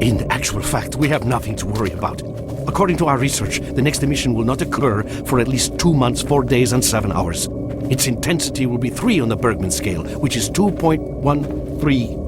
In actual fact, we have nothing to worry about. According to our research, the next emission will not occur for at least 2 months, 4 days, and 7 hours. Its intensity will be 3 on the Bergman scale, which is 2.13.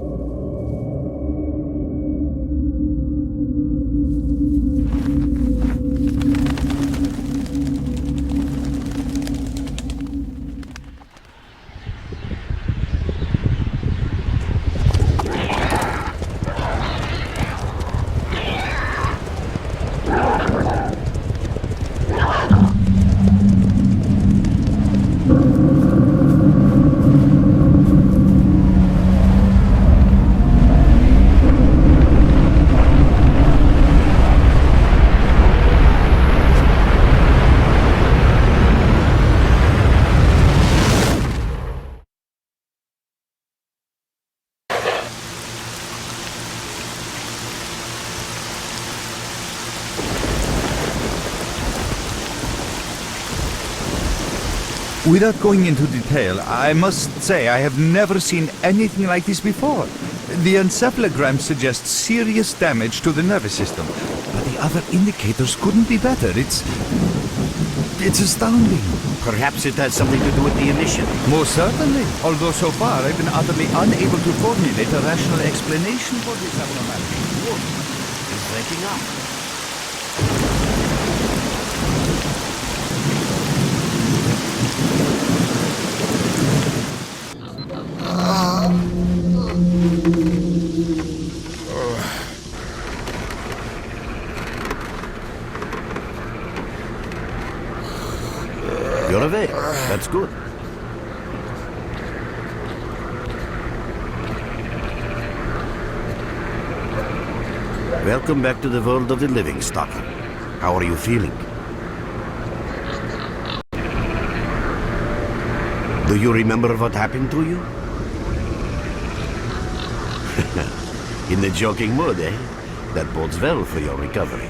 Without going into detail, I must say I have never seen anything like this before. The encephalogram suggests serious damage to the nervous system, but the other indicators couldn't be better. It's astounding. Perhaps it has something to do with the emission. Most certainly, although so far I've been utterly unable to formulate a rational explanation for this abnormality. It's breaking up. You're awake. That's good. Welcome back to the world of the living, Stalker. How are you feeling? Do you remember what happened to you? In the joking mood, eh? That bodes well for your recovery.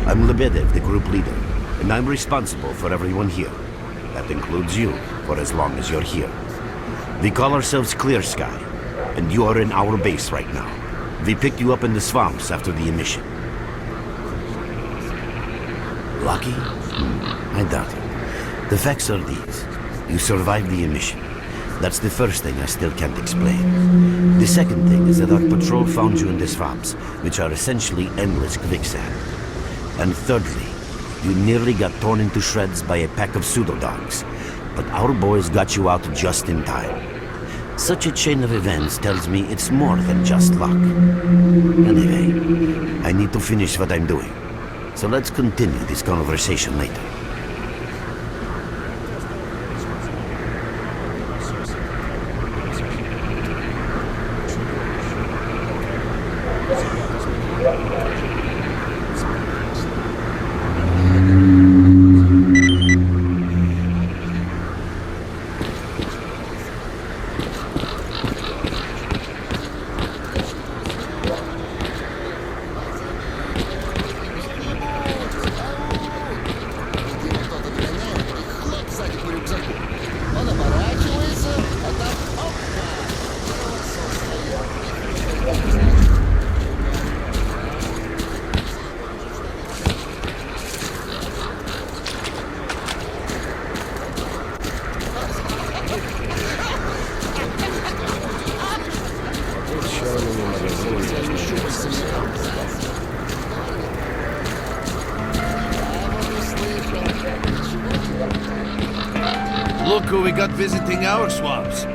I'm Lebedev, the group leader, and I'm responsible for everyone here. That includes you, for as long as you're here. We call ourselves Clear Sky, and you are in our base right now. We picked you up in the swamps after the emission. Lucky? I doubt it. The facts are these. You survived the emission. That's the first thing I still can't explain. The second thing is that our patrol found you in the swamps, which are essentially endless quicksand. And thirdly, you nearly got torn into shreds by a pack of pseudo-dogs, but our boys got you out just in time. Such a chain of events tells me it's more than just luck. Anyway, I need to finish what I'm doing, so let's continue this conversation later. Look who we got visiting our swamps.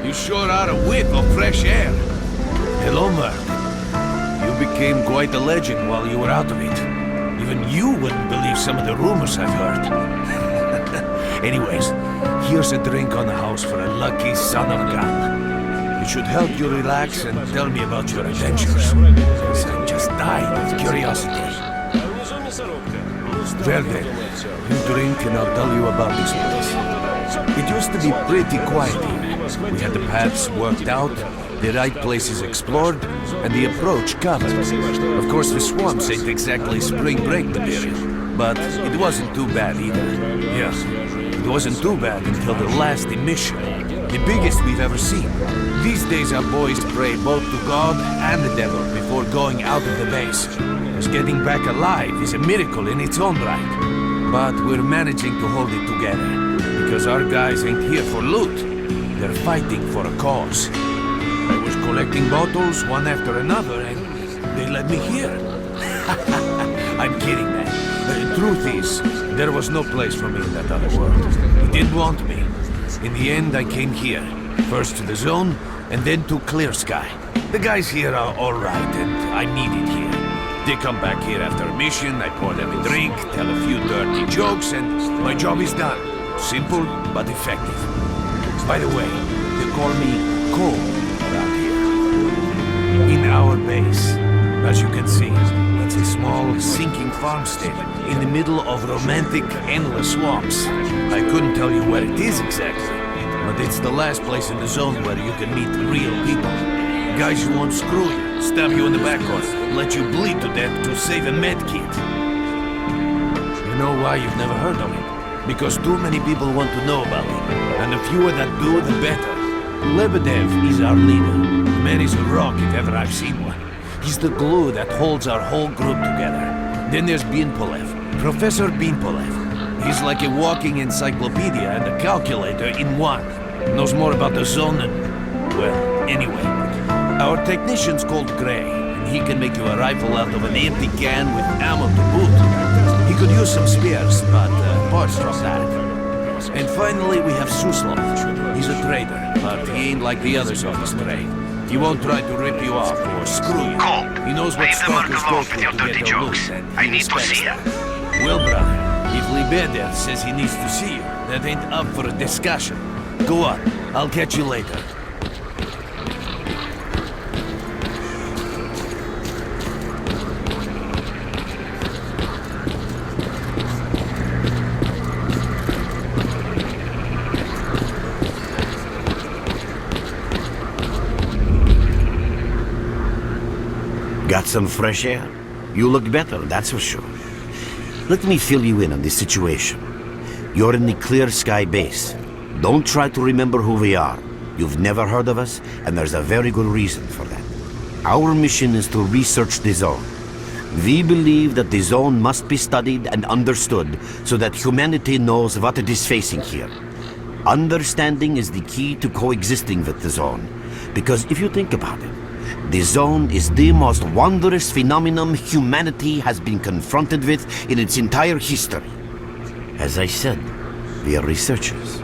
You sure are a whiff of fresh air. Hello, Merc. You became quite a legend while you were out of it. Even you wouldn't believe some of the rumors I've heard. Anyways, here's a drink on the house for a lucky son of a gun. It should help you relax and tell me about your adventures. I'm just dying of curiosity. Well then, you drink and I'll tell you about this place. It used to be pretty quiet here. We had the paths worked out, the right places explored, and the approach covered. Of course, the swamps ain't exactly spring break material, but it wasn't too bad either. Yeah, it wasn't too bad until the last emission, the biggest we've ever seen. These days our boys pray both to God and the devil before going out of the base. Because getting back alive is a miracle in its own right. But we're managing to hold it together. Because our guys ain't here for loot. They're fighting for a cause. I was collecting bottles one after another and they led me here. I'm kidding, man. The truth is, there was no place for me in that other world. He didn't want me. In the end, I came here. First to the zone, and then to Clear Sky. The guys here are alright, and I'm needed here. They come back here after a mission, I pour them a drink, tell a few dirty jokes, and my job is done. Simple, but effective. By the way, they call me Cole around here. In our base, as you can see, it's a small, sinking farmstead in the middle of romantic, endless swamps. I couldn't tell you where it is exactly, but it's the last place in the zone where you can meet real people. Guys who won't screw you, stab you in the back or let you bleed to death to save a med kit. You know why you've never heard of it? Because too many people want to know about it, and the fewer that do, the better. Lebedev is our leader. The man is a rock if ever I've seen one. He's the glue that holds our whole group together. Then there's Binpolev, Professor Binpolev. He's like a walking encyclopedia and a calculator in one. Knows more about the zone than... well, anyway. Our technician's called Gray, and he can make you a rifle out of an empty can with ammo to boot. He could use some spares, but parts from that. And finally we have Suslov. He's a trader, but he ain't like the others on his trade. He won't try to rip you off or screw you. Cole, He knows what leave the mark Stalkers go alone through with your to dirty get their jokes. loot, and I he need to respects see that. it. Well, brother, if Lebedev says he needs to see you, that ain't up for a discussion. Go on, I'll catch you later. Got some fresh air? You look better, that's for sure. Let me fill you in on the situation. You're in the Clear Sky base. Don't try to remember who we are. You've never heard of us, and there's a very good reason for that. Our mission is to research the zone. We believe that the zone must be studied and understood so that humanity knows what it is facing here. Understanding is the key to coexisting with the zone. Because if you think about it, the zone is the most wondrous phenomenon humanity has been confronted with in its entire history. As I said, we are researchers.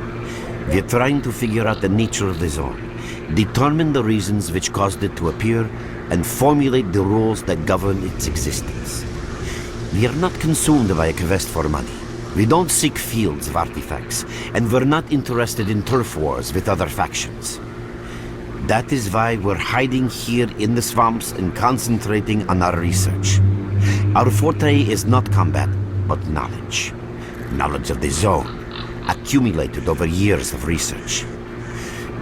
We are trying to figure out the nature of the zone, determine the reasons which caused it to appear, and formulate the rules that govern its existence. We are not consumed by a quest for money. We don't seek fields of artifacts, and we're not interested in turf wars with other factions. That is why we're hiding here in the swamps and concentrating on our research. Our forte is not combat, but knowledge. Knowledge of the zone, accumulated over years of research.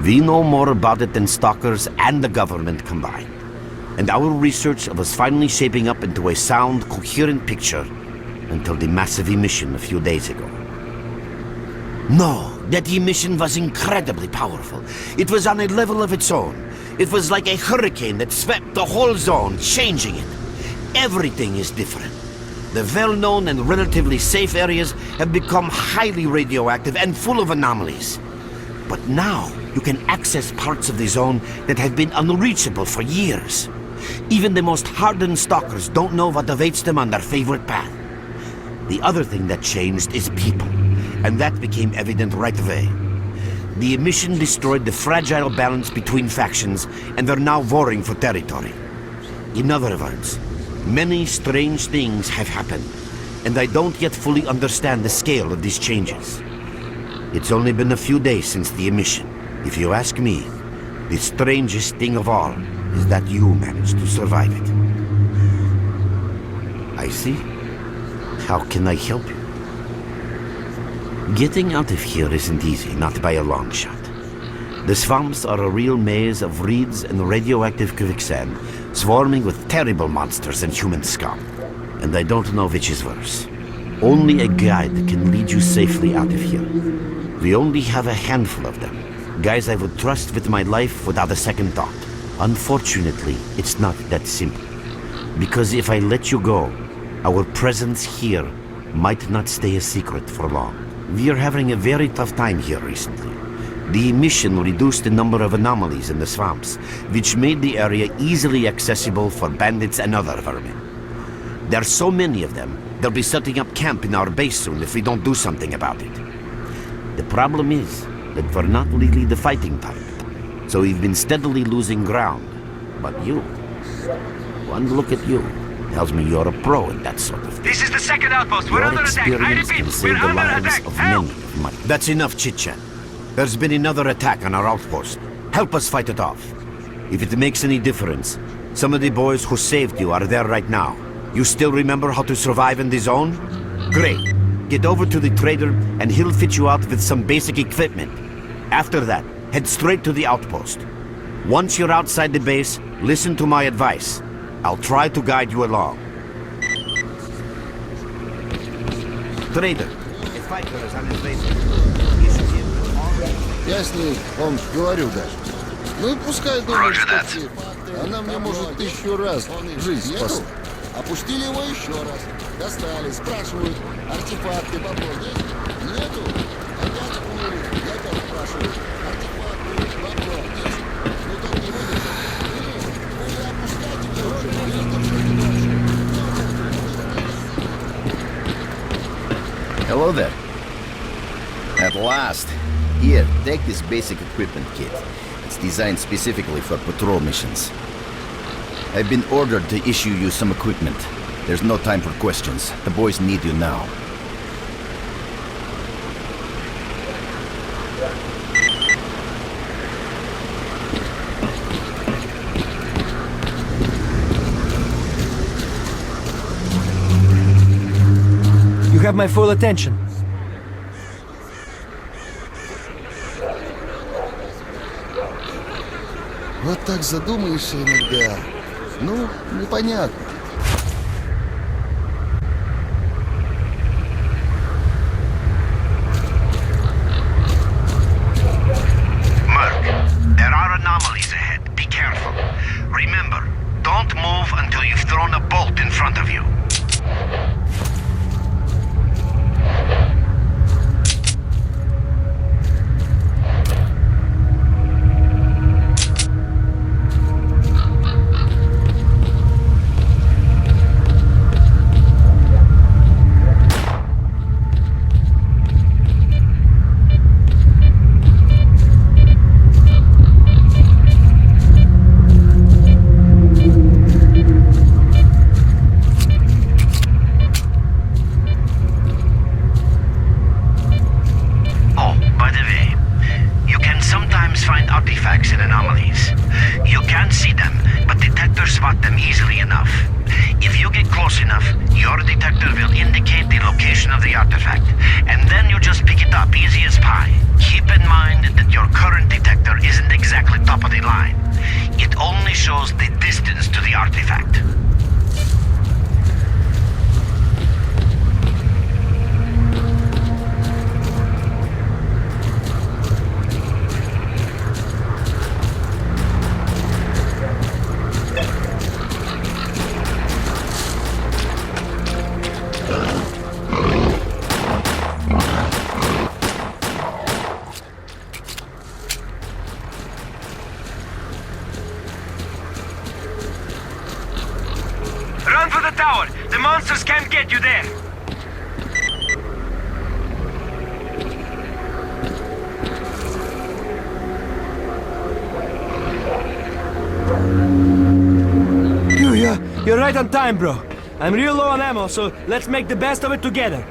We know more about it than Stalkers and the government combined. And our research was finally shaping up into a sound, coherent picture until the massive emission a few days ago. No, that emission was incredibly powerful. It was on a level of its own. It was like a hurricane that swept the whole zone, changing it. Everything is different. The well-known and relatively safe areas have become highly radioactive and full of anomalies. But now, you can access parts of the zone that have been unreachable for years. Even the most hardened stalkers don't know what awaits them on their favorite path. The other thing that changed is people. And that became evident right away. The emission destroyed the fragile balance between factions, and they're now warring for territory. In other words, many strange things have happened, and I don't yet fully understand the scale of these changes. It's only been a few days since the emission. If you ask me, the strangest thing of all is that you managed to survive it. I see. How can I help you? Getting out of here isn't easy, not by a long shot. The swamps are a real maze of reeds and radioactive quicksand, swarming with terrible monsters and human scum. And I don't know which is worse. Only a guide can lead you safely out of here. We only have a handful of them. Guys I would trust with my life without a second thought. Unfortunately, it's not that simple. Because if I let you go, our presence here might not stay a secret for long. We are having a very tough time here recently. The emission reduced the number of anomalies in the swamps, which made the area easily accessible for bandits and other vermin. There are so many of them, they'll be setting up camp in our base soon if we don't do something about it. The problem is that we're not really the fighting type, so we've been steadily losing ground. But you, one look at you, tells me you're a pro at that sort of thing. This is the second outpost. We're Your under attack. I experience repeat, can we're save the under lives attack. of Help! many of my... That's enough chit-chat. There's been another attack on our outpost. Help us fight it off. If it makes any difference, some of the boys who saved you are there right now. You still remember how to survive in the zone? Great. Get over to the trader and he'll fit you out with some basic equipment. After that, head straight to the outpost. Once you're outside the base, listen to my advice. I'll try to guide you along. Trader, a fighter is on his way. Я с ней, он говорю даже. Ну и пускай думает, что все. Она мне может 1000 раз жизнь спасла. Опустили его еще раз. Достали, спрашивают, артефакты бабло есть? Нету? Опять отмыли. Я опять спрашиваю, артефакты бабло есть? Ну так не выдержал. Или опускайте его уже, я там что-то дальше. Hello there. At last. Here, take this basic equipment kit. It's designed specifically for patrol missions. I've been ordered to issue you some equipment. There's no time for questions. The boys need you now. You have my full attention. Вот так задумаешься иногда. Ну, непонятно. Merc, there are anomalies ahead. Be careful. Remember, don't move until you've thrown a bolt in front of you. Artifacts and anomalies. You can't see them, but detectors spot them easily enough. If you get close enough, your detector will indicate the location of the artifact, and then you just pick it up easy as pie. Keep in mind that your current detector isn't exactly top of the line. It only shows the distance to the artifact. Run for the tower! The monsters can't get you there! You're right on time, bro. I'm real low on ammo, so let's make the best of it together.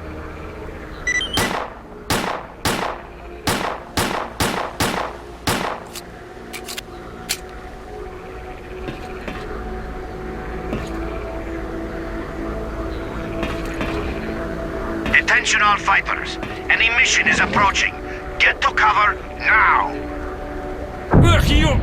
Attention all fighters. An emission is approaching. Get to cover now. Ugh, you!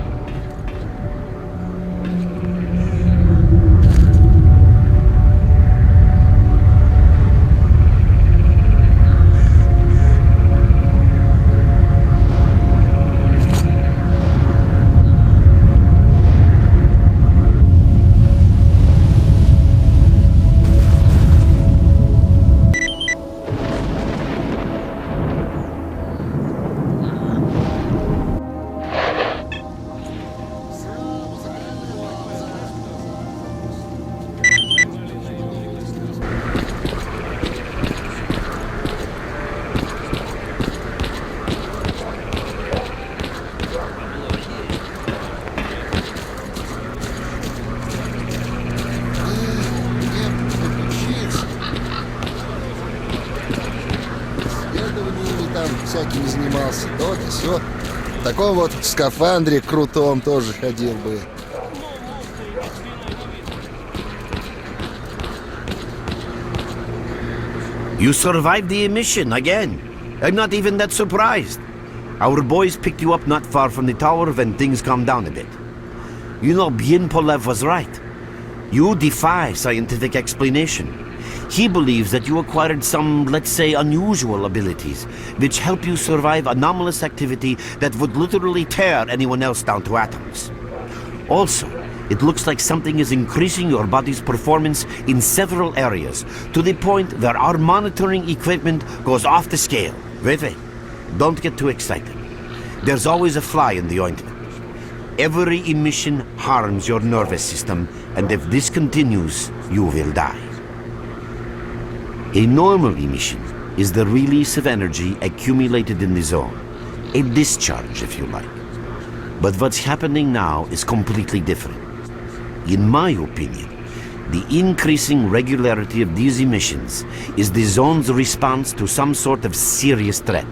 всякими занимался, то да сё. В таком вот скафандре крутом тоже ходил бы. You survived the emission again. I'm not even that surprised. Our boys picked you up not far from the tower when things calmed down a bit. You know, Bien Polev was right. You defy scientific explanation. He believes that you acquired some, let's say, unusual abilities, which help you survive anomalous activity that would literally tear anyone else down to atoms. Also, it looks like something is increasing your body's performance in several areas, to the point where our monitoring equipment goes off the scale. Wait. Don't get too excited. There's always a fly in the ointment. Every emission harms your nervous system, and if this continues, you will die. A normal emission is the release of energy accumulated in the zone. A discharge, if you like. But what's happening now is completely different. In my opinion, the increasing regularity of these emissions is the zone's response to some sort of serious threat,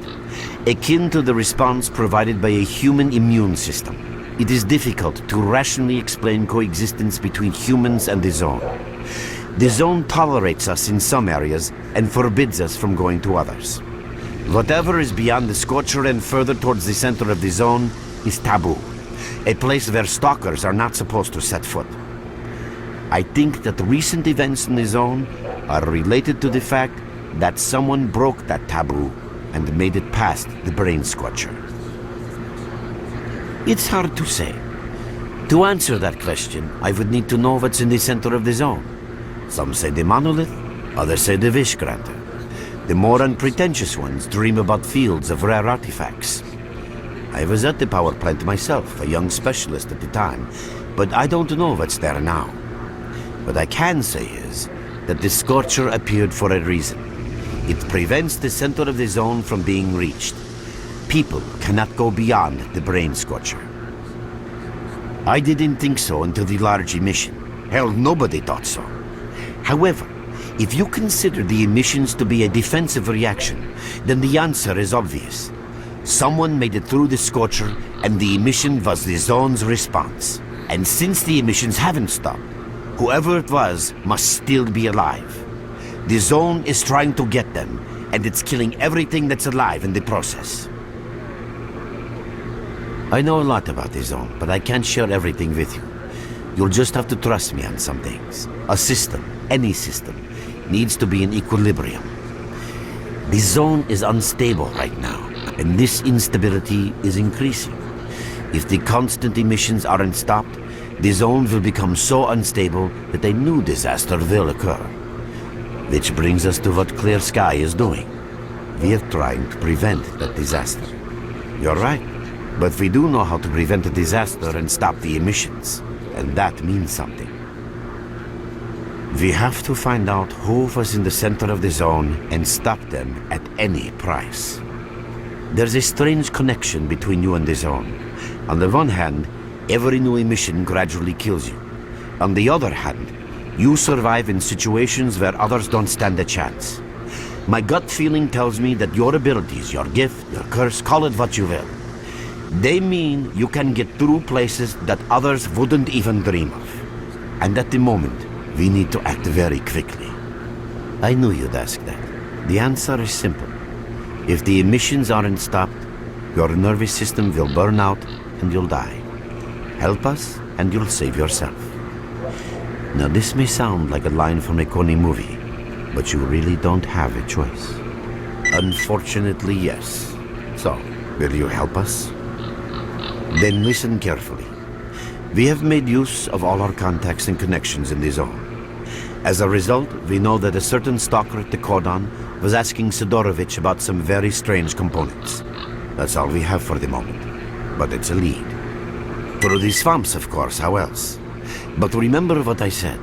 akin to the response provided by a human immune system. It is difficult to rationally explain coexistence between humans and the zone. The zone tolerates us in some areas and forbids us from going to others. Whatever is beyond the Scorcher and further towards the center of the zone is taboo, a place where stalkers are not supposed to set foot. I think that recent events in the zone are related to the fact that someone broke that taboo and made it past the brain scorcher. It's hard to say. To answer that question, I would need to know what's in the center of the zone. Some say the monolith, others say the wish granter. The more unpretentious ones dream about fields of rare artifacts. I was at the power plant myself, a young specialist at the time, but I don't know what's there now. What I can say is that the Scorcher appeared for a reason. It prevents the center of the zone from being reached. People cannot go beyond the brain scorcher. I didn't think so until the large emission. Hell, nobody thought so. However, if you consider the emissions to be a defensive reaction, then the answer is obvious. Someone made it through the scorcher, and the emission was the zone's response. And since the emissions haven't stopped, whoever it was must still be alive. The zone is trying to get them, and it's killing everything that's alive in the process. I know a lot about the zone, but I can't share everything with you. You'll just have to trust me on some things. A system, any system, needs to be in equilibrium. The zone is unstable right now, and this instability is increasing. If the constant emissions aren't stopped, the zone will become so unstable that a new disaster will occur. Which brings us to what Clear Sky is doing. We are trying to prevent that disaster. You're right, but we do know how to prevent a disaster and stop the emissions, and that means something. We have to find out who was in the center of the zone and stop them at any price. There's a strange connection between you and the zone. On the one hand, every new emission gradually kills you. On the other hand, you survive in situations where others don't stand a chance. My gut feeling tells me that your abilities, your gift, your curse, call it what you will, they mean you can get through places that others wouldn't even dream of. And at the moment, we need to act very quickly. I knew you'd ask that. The answer is simple. If the emissions aren't stopped, your nervous system will burn out and you'll die. Help us and you'll save yourself. Now this may sound like a line from a corny movie, but you really don't have a choice. Unfortunately, yes. So, will you help us? Then listen carefully. We have made use of all our contacts and connections in the zone. As a result, we know that a certain stalker at the cordon was asking Sidorovich about some very strange components. That's all we have for the moment, but it's a lead. Through the swamps, of course, how else? But remember what I said.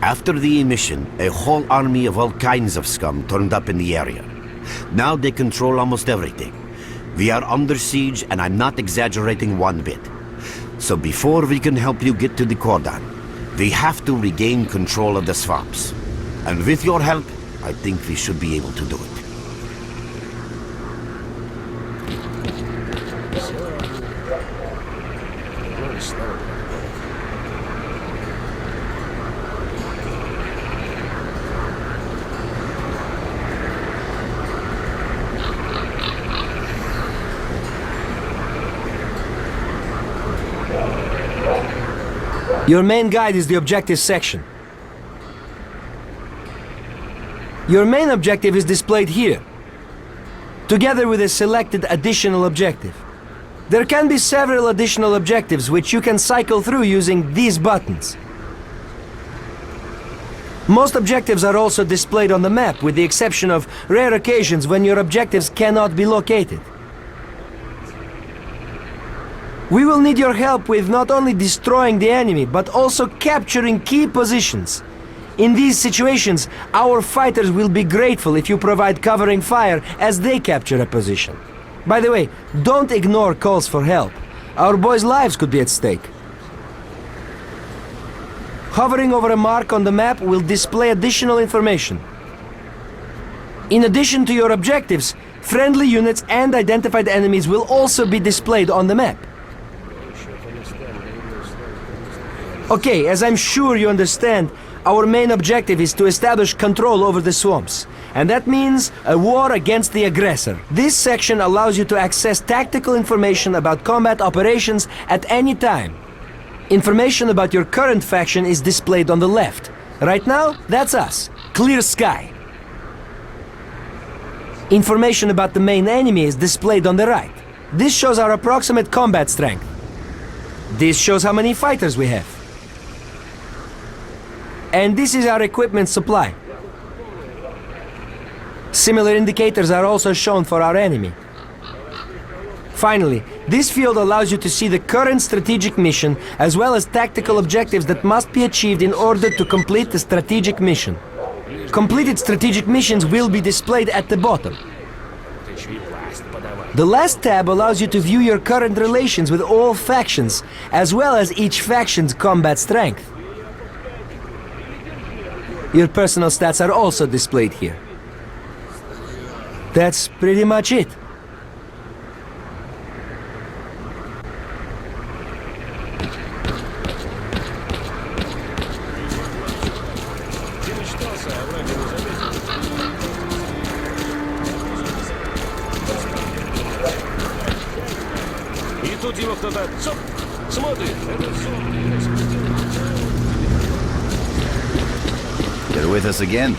After the emission, a whole army of all kinds of scum turned up in the area. Now they control almost everything. We are under siege, and I'm not exaggerating one bit. So before we can help you get to the cordon, we have to regain control of the swamps. And with your help, I think we should be able to do it. Your main guide is the objective section. Your main objective is displayed here, together with a selected additional objective. There can be several additional objectives which you can cycle through using these buttons. Most objectives are also displayed on the map, with the exception of rare occasions when your objectives cannot be located. We will need your help with not only destroying the enemy, but also capturing key positions. In these situations, our fighters will be grateful if you provide covering fire as they capture a position. By the way, don't ignore calls for help. Our boys' lives could be at stake. Hovering over a mark on the map will display additional information. In addition to your objectives, friendly units and identified enemies will also be displayed on the map. Okay, as I'm sure you understand, our main objective is to establish control over the swamps. And that means a war against the aggressor. This section allows you to access tactical information about combat operations at any time. Information about your current faction is displayed on the left. Right now, that's us. Clear sky. Information about the main enemy is displayed on the right. This shows our approximate combat strength. This shows how many fighters we have. And this is our equipment supply. Similar indicators are also shown for our enemy. Finally, this field allows you to see the current strategic mission as well as tactical objectives that must be achieved in order to complete the strategic mission. Completed strategic missions will be displayed at the bottom. The last tab allows you to view your current relations with all factions, as well as each faction's combat strength. Your personal stats are also displayed here. That's pretty much it. И тут его кто-то... Стоп! Смотри! You're with us again?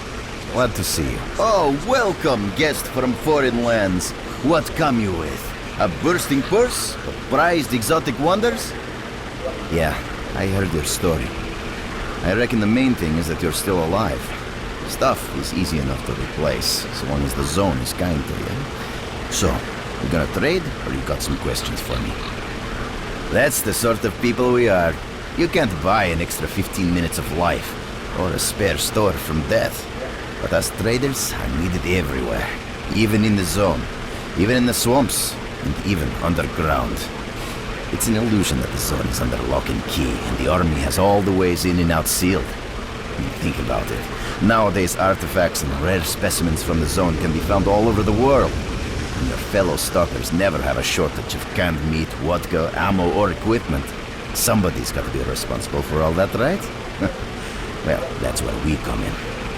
Glad to see you. Oh, welcome, guest from foreign lands. What come you with? A bursting purse? Prized exotic wonders? Yeah, I heard your story. I reckon the main thing is that you're still alive. Stuff is easy enough to replace, so long as the zone is kind to you. So, you gonna trade, or you got some questions for me? That's the sort of people we are. You can't buy an extra 15 minutes of life, or a spare store from death. But us traders are needed everywhere. Even in the zone, even in the swamps, and even underground. It's an illusion that the zone is under lock and key, and the army has all the ways in and out sealed. Think about it. Nowadays, artifacts and rare specimens from the zone can be found all over the world. And your fellow stalkers never have a shortage of canned meat, vodka, ammo, or equipment. Somebody's got to be responsible for all that, right? Well, that's where we come in.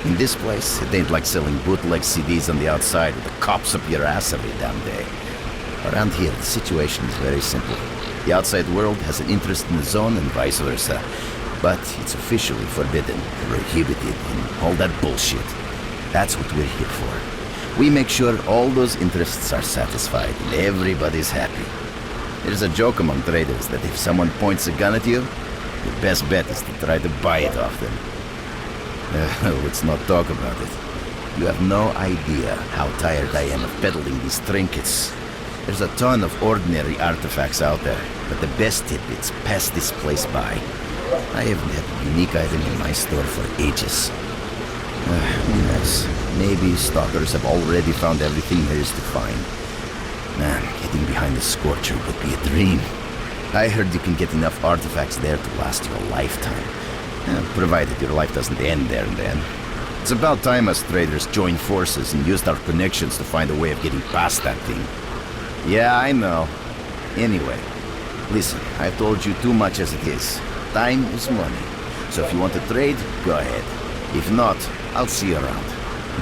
In this place, it ain't like selling bootleg CDs on the outside with the cops up your ass every damn day. Around here, the situation is very simple. The outside world has an interest in the zone and vice versa. But it's officially forbidden, prohibited, and all that bullshit. That's what we're here for. We make sure all those interests are satisfied and everybody's happy. There's a joke among traders that if someone points a gun at you, your best bet is to try to buy it off them. Let's not talk about it. You have no idea how tired I am of peddling these trinkets. There's a ton of ordinary artifacts out there, but the best tidbits pass this place by. I haven't had a unique item in my store for ages. Who knows? Maybe stalkers have already found everything there is to find. Man, getting behind the Scorcher would be a dream. I heard you can get enough artifacts there to last you a lifetime. Provided your life doesn't end there and then. It's about time us traders joined forces and used our connections to find a way of getting past that thing. Yeah, I know. Anyway, listen, I've told you too much as it is. Time is money. So if you want to trade, go ahead. If not, I'll see you around.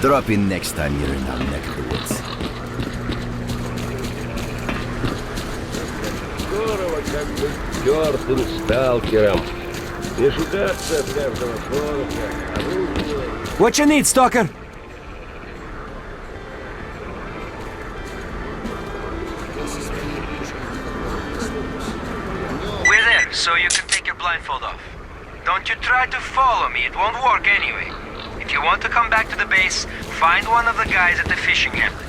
Drop in next time you're in our neck of the woods. Здорово, как быть тёртым сталкером. Репутация от каждого фронта, оружие. What you need, Stalker? We're there, so you can take your blindfold off. Don't you try to follow me, it won't work anyway. If you want to come back to the base, find one of the guys at the fishing hamlet.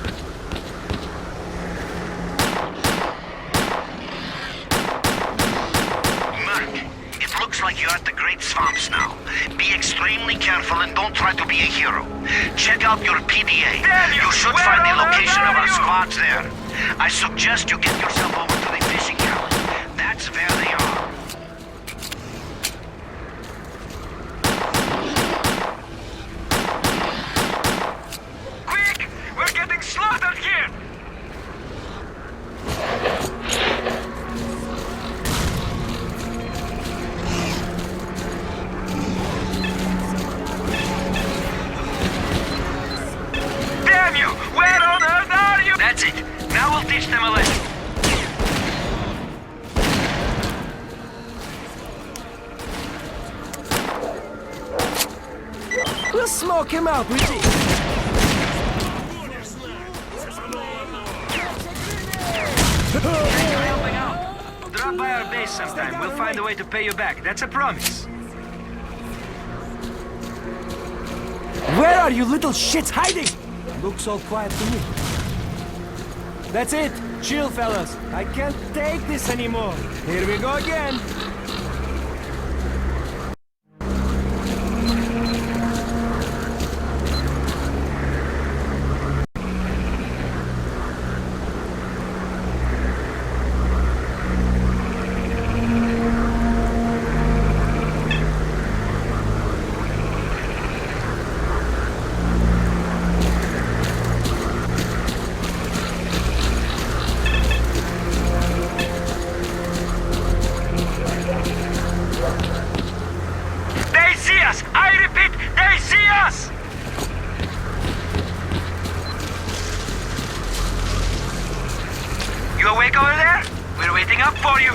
Merc, it looks like you're at the Great Swamps now. Be extremely careful and don't try to be a hero. Check out your PDA. You should Where find the on earth location of are our you? squads there. I suggest you get yourself over to the fishing hamlet. That's where they are. Quick! We're getting slaughtered here! Damn you! Where on earth are you? That's it. Now we'll teach them a lesson. We'll smoke him out with this. Thanks for helping out. Drop by our base sometime. We'll find a way to pay you back. That's a promise. Where are you little shits hiding? Looks all quiet to me. That's it. Chill, fellas. I can't take this anymore. Here we go again. They see us! I repeat, they see us! You awake over there? We're waiting up for you.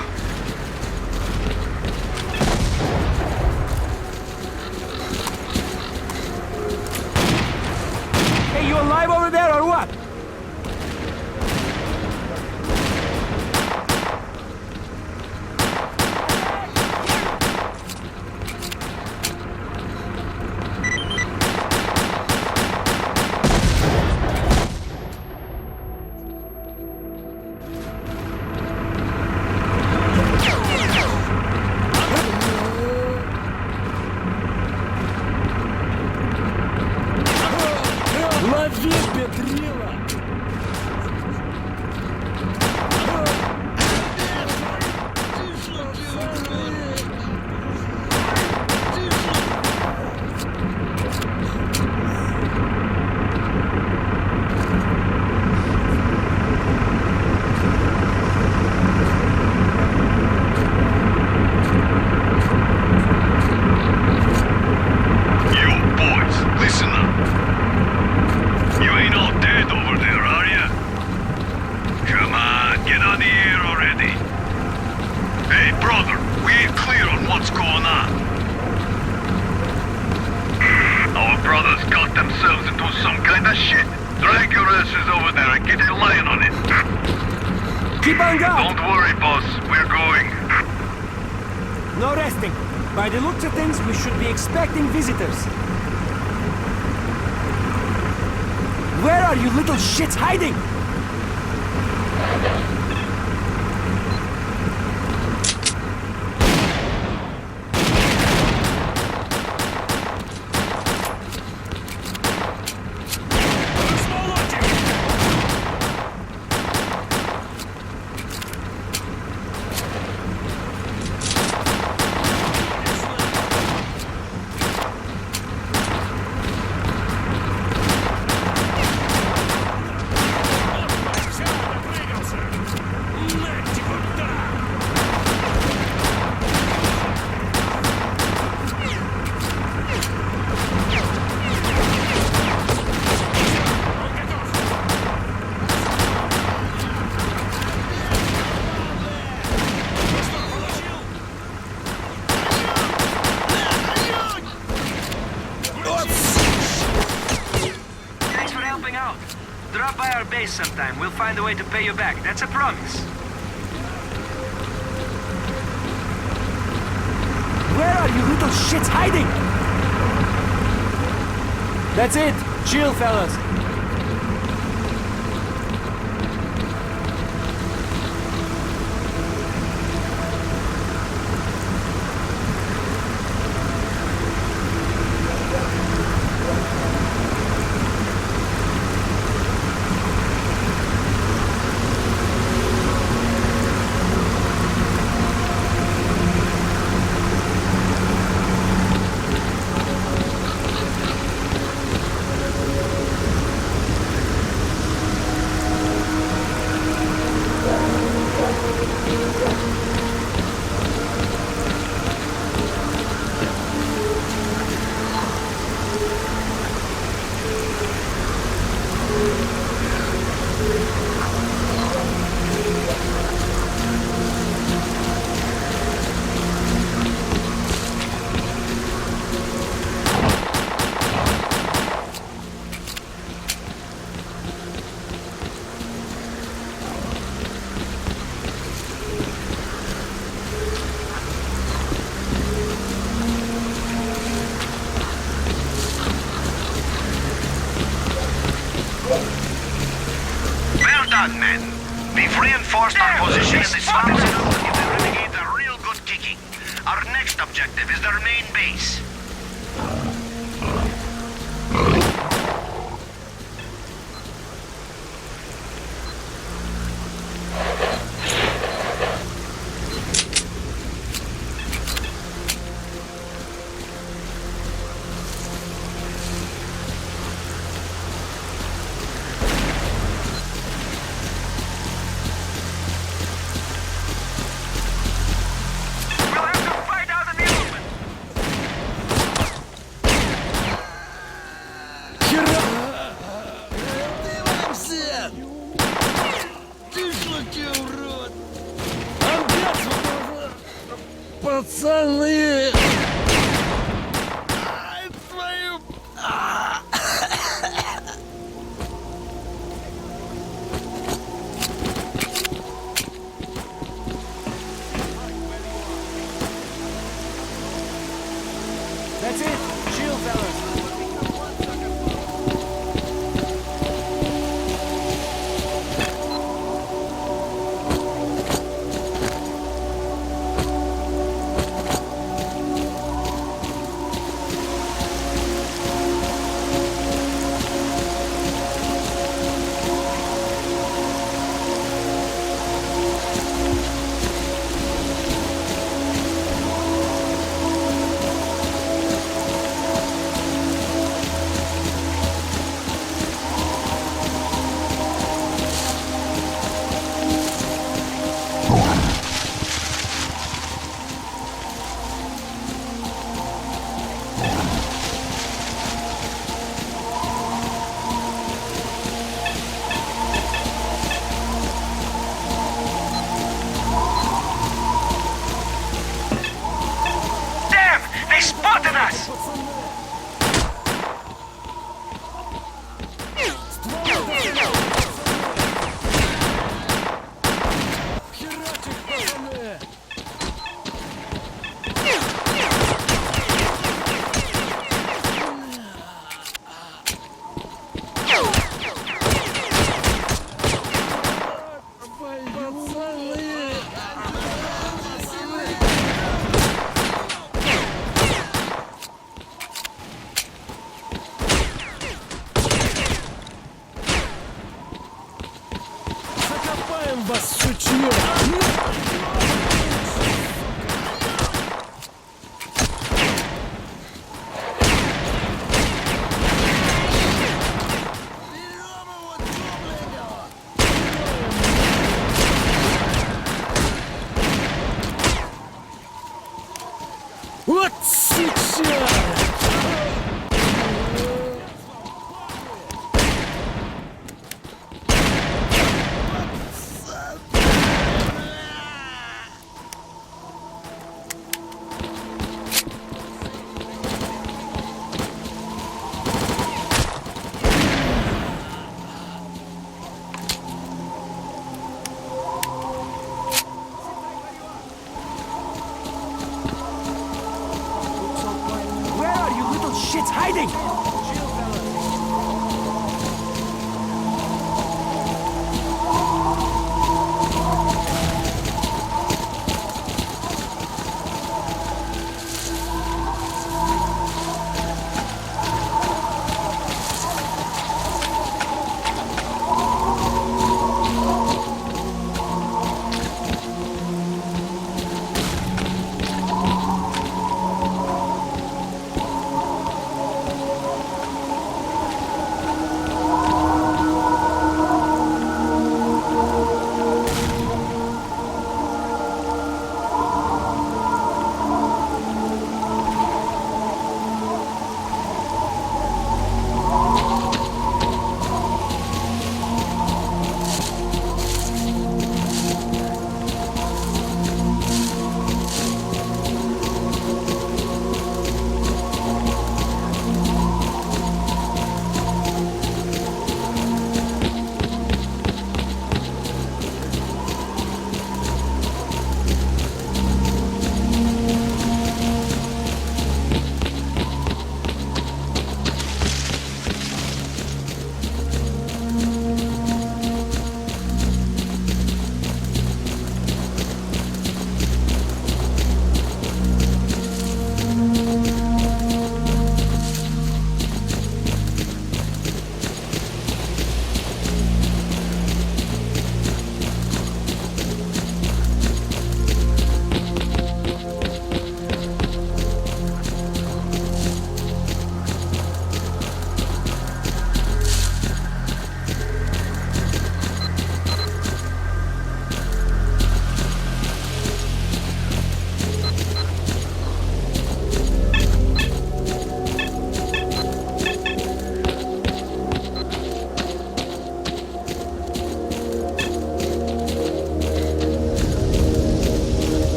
Hey, you alive over there or what? Лови, Петрила! You boys, listen up. You ain't all dead over there, are ya? Come on, get on the air already. Hey, brother, we ain't clear on what's going on. Our brothers got themselves into some kind of shit. Drag your asses over there and get a line on it. Keep on going. Don't worry, boss. We're going. No resting. By the looks of things, we should be expecting visitors. Where are you little shits hiding? Drop by our base sometime. We'll find a way to pay you back. That's a promise. Where are you little shits hiding? That's it. Chill, fellas. Men. We've reinforced our position in the swamps enough to give the renegades a real good kicking. Our next objective is their main base. Пацаны! That's it! Chill, fellas! Вот сейчас!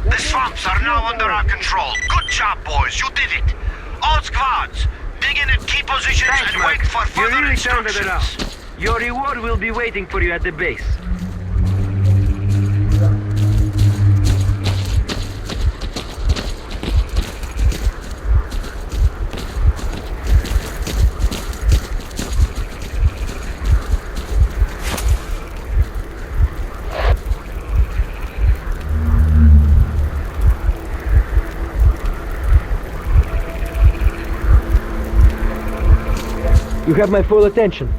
The swamps are now under our control. Good job, boys. You did it. All squads, dig in at key positions and wait for You further really sounded it out. instructions. Your reward will be waiting for you at the base. You have my full attention.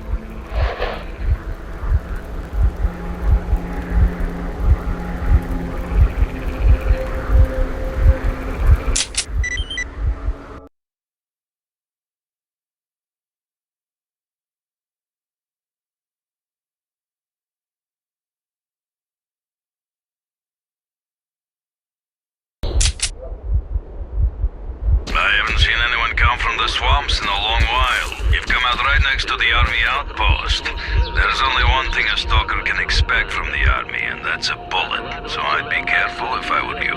I haven't seen anyone come from the swamps in a long while. You've come out right next to the army outpost. There's only one thing a stalker can expect from the army, and that's a bullet. So I'd be careful if I were you.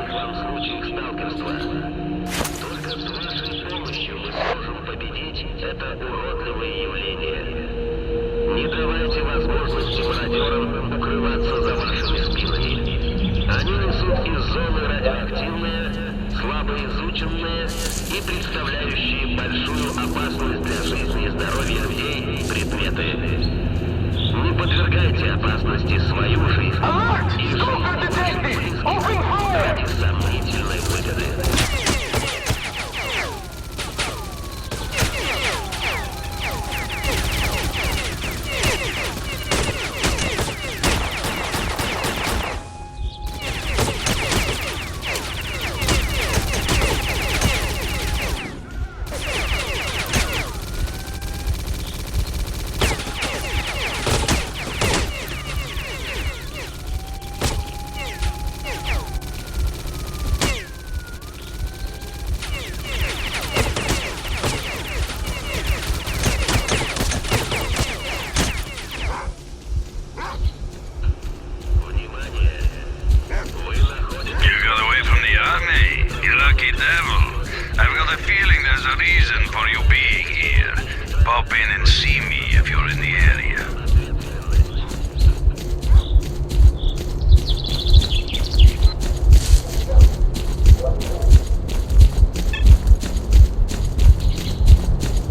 Не давайте возможности мародерам укрываться за вашими спинами. Они несут из зоны радиоактивные, слабо изученные и представляющие большую опасность для жизни и здоровья людей предметы. Не подвергайте опасности свою жизнь и жизнь ваших близких ради сомнительной выгоды. I've got a feeling there's a reason for you being here. Pop in and see me if you're in the area.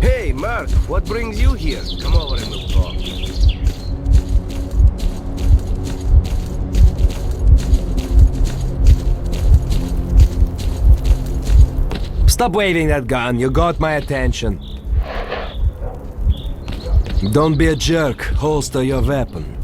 Hey, Mark, what brings you here? Come over and we'll talk. Stop waving that gun, you got my attention. Don't be a jerk, holster your weapon.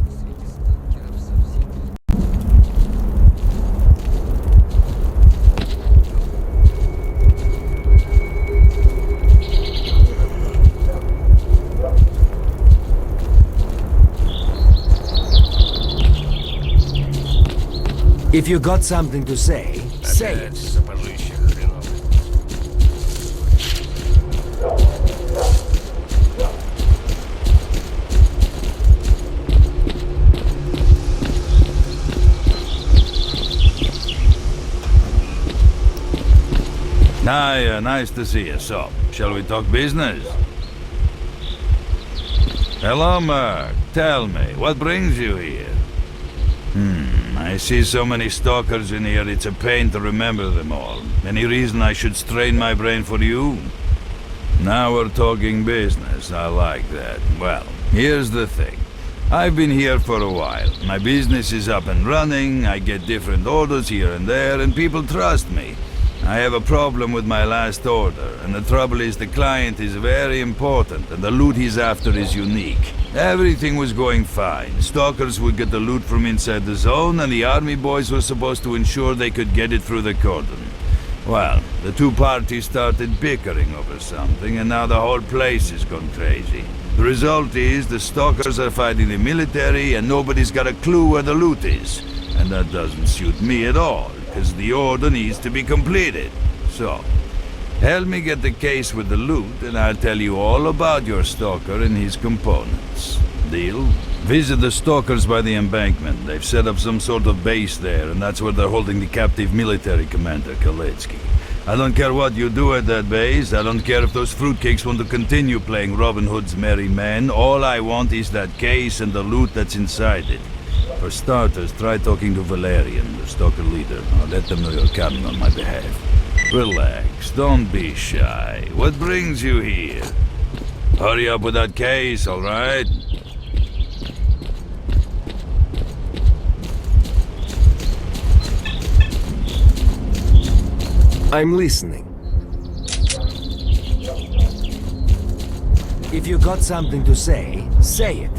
If you got something to say, say it. Hiya, nice to see you. So, shall we talk business? Hello, Mark. Tell me, what brings you here? I see so many stalkers in here, it's a pain to remember them all. Any reason I should strain my brain for you? Now we're talking business, I like that. Well, here's the thing. I've been here for a while. My business is up and running, I get different orders here and there, and people trust me. I have a problem with my last order, and the trouble is the client is very important, and the loot he's after is unique. Everything was going fine. Stalkers would get the loot from inside the zone, and the army boys were supposed to ensure they could get it through the cordon. Well, the two parties started bickering over something, and now the whole place has gone crazy. The result is the Stalkers are fighting the military, and nobody's got a clue where the loot is. And that doesn't suit me at all, because the order needs to be completed. So, help me get the case with the loot, and I'll tell you all about your Stalker and his components. Deal? Visit the Stalkers by the embankment. They've set up some sort of base there, and that's where they're holding the captive military commander, Kaletsky. I don't care what you do at that base. I don't care if those fruitcakes want to continue playing Robin Hood's merry men. All I want is that case and the loot that's inside it. For starters, try talking to Valerian, the Stalker leader. I'll let them know you're coming on my behalf. Relax, don't be shy. What brings you here? Hurry up with that case, all right? I'm listening. If you got something to say it.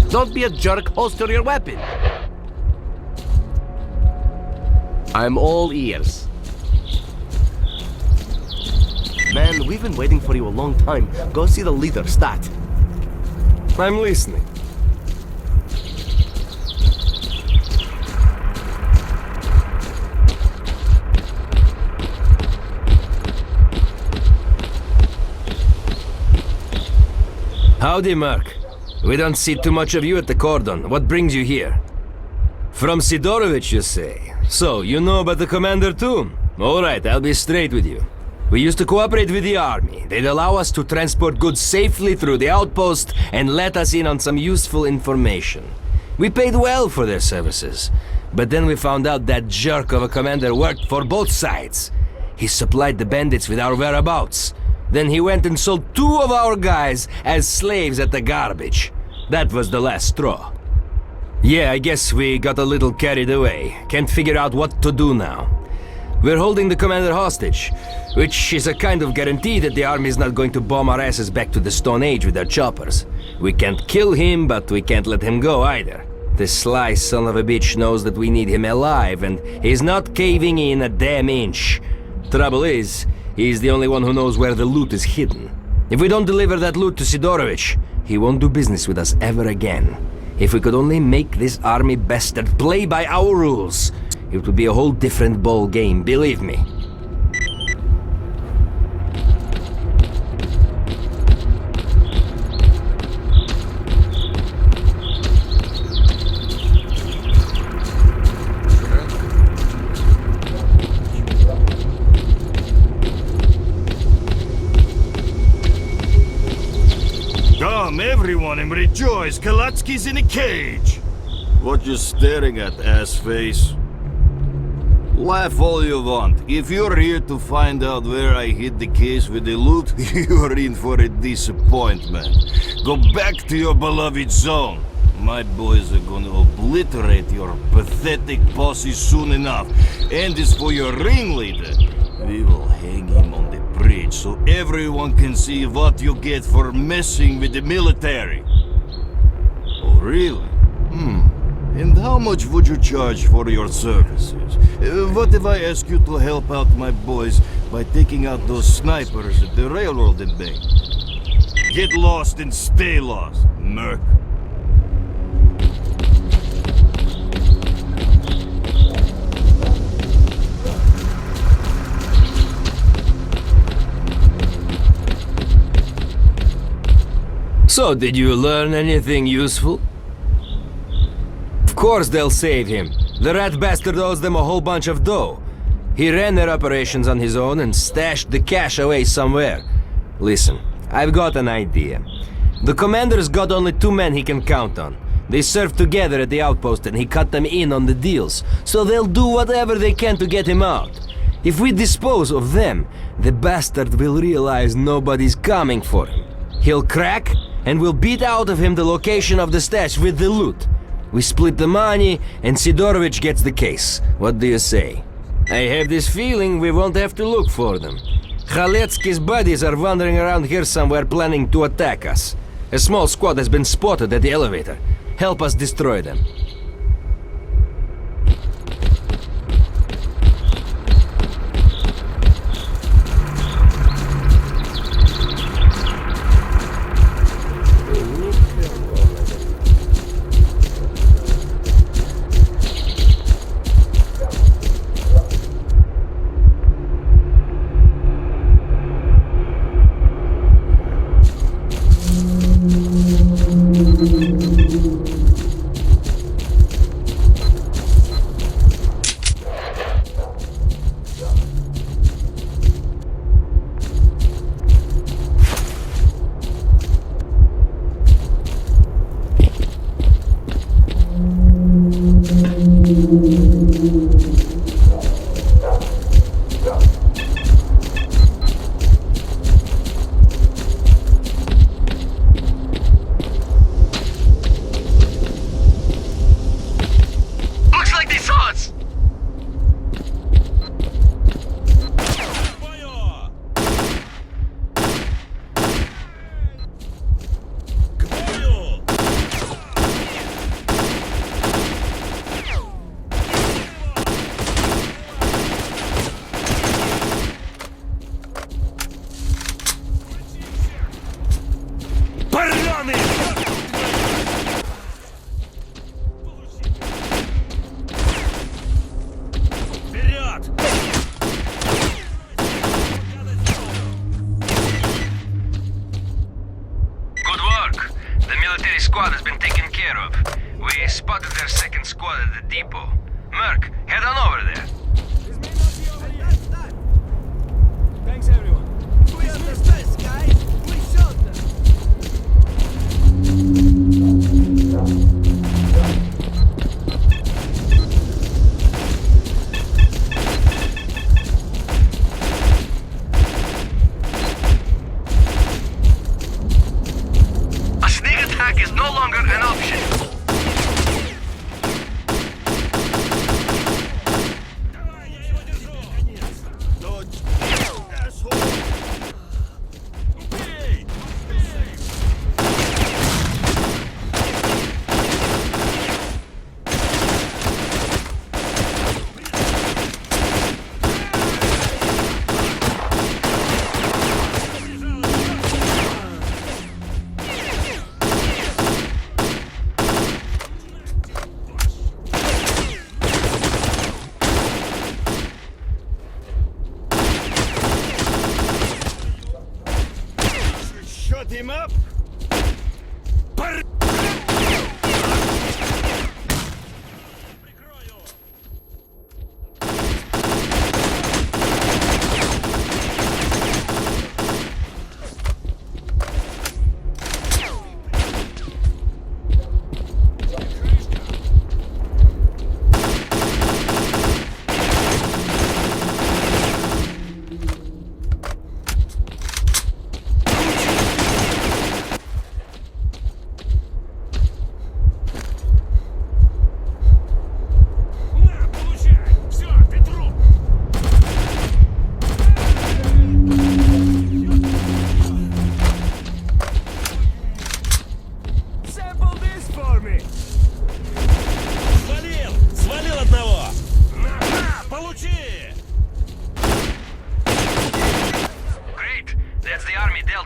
Don't be a jerk, holster your weapon. I'm all ears. Man, we've been waiting for you a long time. Go see the leader, Stat. I'm listening. Howdy, Merc. We don't see too much of you at the cordon. What brings you here? From Sidorovich, you say? So, you know about the commander too? All right, I'll be straight with you. We used to cooperate with the army. They'd allow us to transport goods safely through the outpost and let us in on some useful information. We paid well for their services. But then we found out that jerk of a commander worked for both sides. He supplied the bandits with our whereabouts. Then he went and sold 2 of our guys as slaves at the garbage. That was the last straw. Yeah, I guess we got a little carried away. Can't figure out what to do now. We're holding the commander hostage, which is a kind of guarantee that the army is not going to bomb our asses back to the Stone Age with their choppers. We can't kill him, but we can't let him go either. The sly son of a bitch knows that we need him alive, and he's not caving in a damn inch. Trouble is, he's the only one who knows where the loot is hidden. If we don't deliver that loot to Sidorovich, he won't do business with us ever again. If we could only make this army bastard play by our rules, it would be a whole different ball game, believe me. Come, everyone, and rejoice! Kalatsky's in a cage! What you staring at, ass-face? Laugh all you want. If you're here to find out where I hid the case with the loot, you're in for a disappointment. Go back to your beloved zone. My boys are gonna obliterate your pathetic posse soon enough. And as for your ringleader, we will hang him on the bridge so everyone can see what you get for messing with the military. Oh, really? And how much would you charge for your services? What if I ask you to help out my boys by taking out those snipers at the railroad embankment? Get lost and stay lost, merc. So, did you learn anything useful? Of course they'll save him. The rat bastard owes them a whole bunch of dough. He ran their operations on his own and stashed the cash away somewhere. Listen, I've got an idea. The commander's got only 2 men he can count on. They served together at the outpost and he cut them in on the deals, so they'll do whatever they can to get him out. If we dispose of them, the bastard will realize nobody's coming for him. He'll crack, and we'll beat out of him the location of the stash with the loot. We split the money, and Sidorovich gets the case. What do you say? I have this feeling we won't have to look for them. Khaletsky's buddies are wandering around here somewhere planning to attack us. A small squad has been spotted at the elevator. Help us destroy them. Squad has been taken care of. We spotted their second squad at the depot. Merc, head on over there. Thanks, everyone.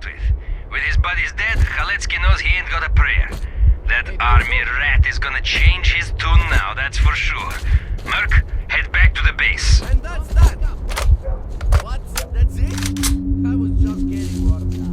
dealt with. With his buddies dead, Khaletsky knows he ain't got a prayer. That army rat is gonna change his tune now, that's for sure. Merc, head back to the base. And that's that! What? That's it? I was just getting warmed up.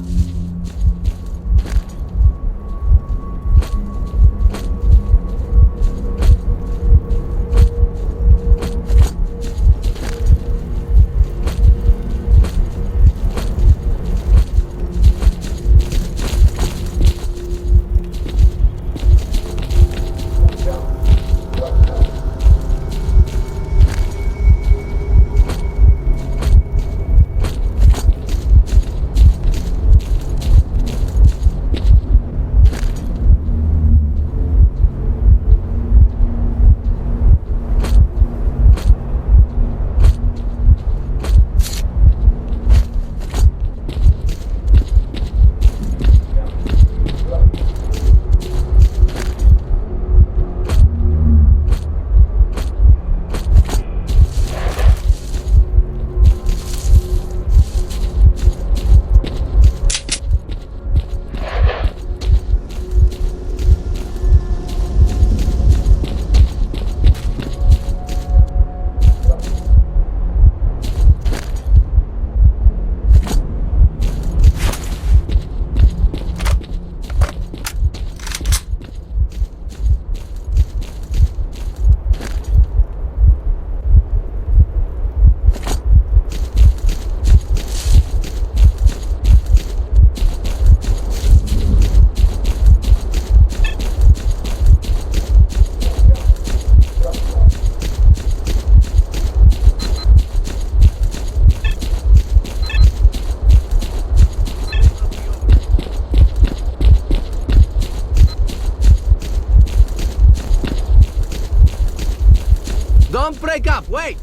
Don't break up, wait!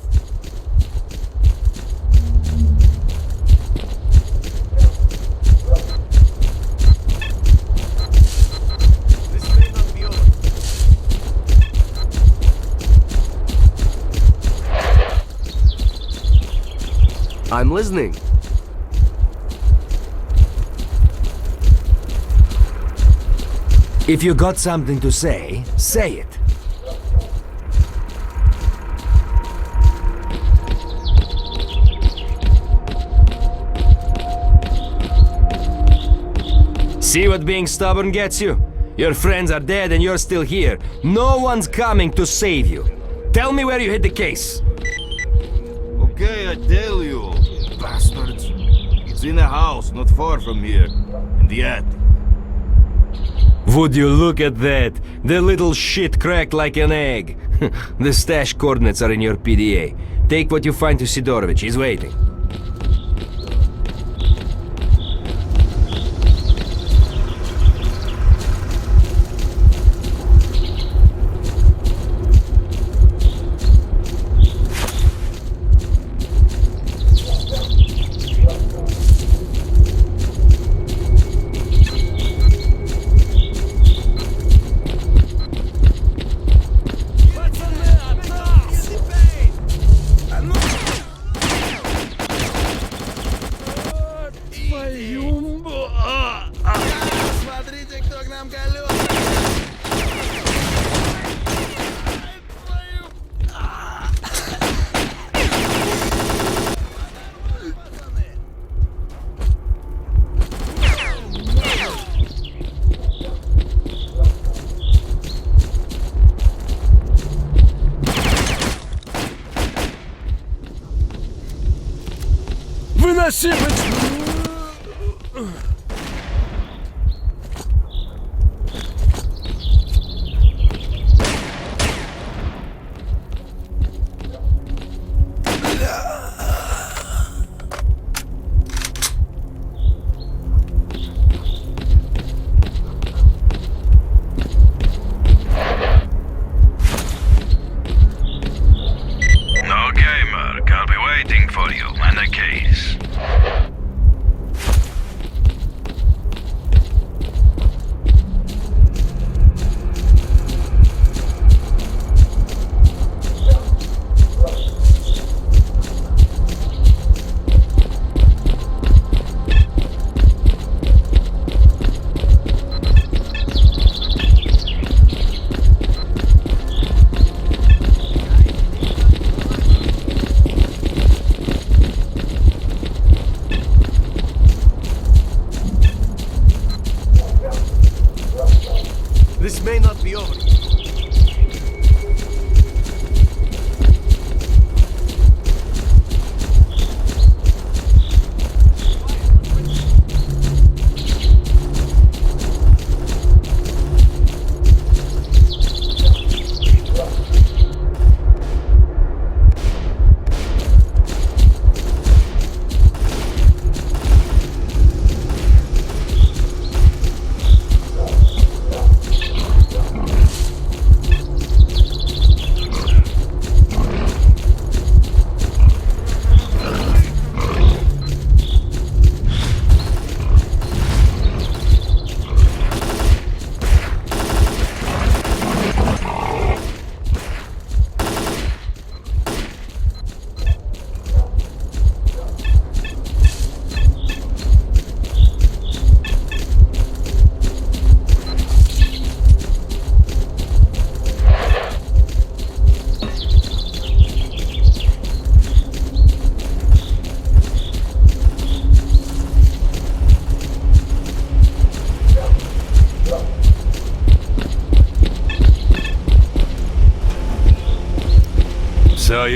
This may not be over. I'm listening. If you got something to say it. See what being stubborn gets you? Your friends are dead and you're still here. No one's coming to save you. Tell me where you hid the case. Okay, I tell you, bastards. It's in a house not far from here, in the attic. Would you look at that? The little shit cracked like an egg. The stash coordinates are in your PDA. Take what you find to Sidorovich, he's waiting.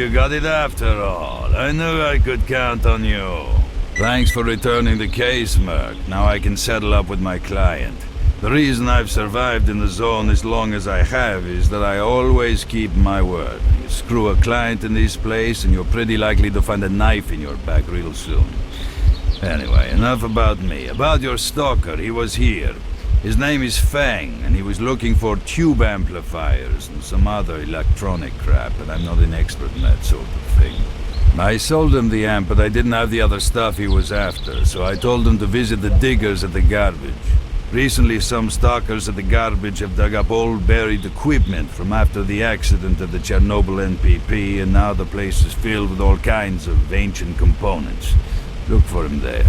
you got it after all. I knew I could count on you. Thanks for returning the case, Merc. Now I can settle up with my client. The reason I've survived in the zone as long as I have is that I always keep my word. You screw a client in this place and you're pretty likely to find a knife in your back real soon. Anyway, enough about me. About your stalker, he was here. His name is Fang, and he was looking for tube amplifiers and some other electronic crap, and I'm not an expert in that sort of thing. I sold him the amp, but I didn't have the other stuff he was after, so I told him to visit the diggers at the garbage. Recently, some stalkers at the garbage have dug up old buried equipment from after the accident at the Chernobyl NPP, and now the place is filled with all kinds of ancient components. Look for him there.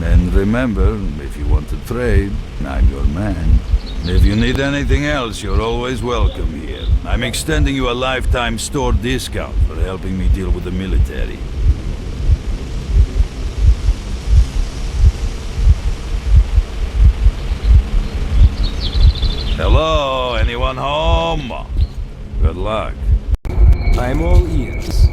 And remember, if you want to trade, I'm your man. If you need anything else, you're always welcome here. I'm extending you a lifetime store discount for helping me deal with the military. Hello, anyone home? Good luck. I'm all ears.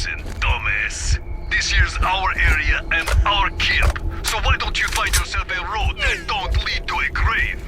Listen, dumbass. This here's our area and our camp. So why don't you find yourself a road that don't lead to a grave?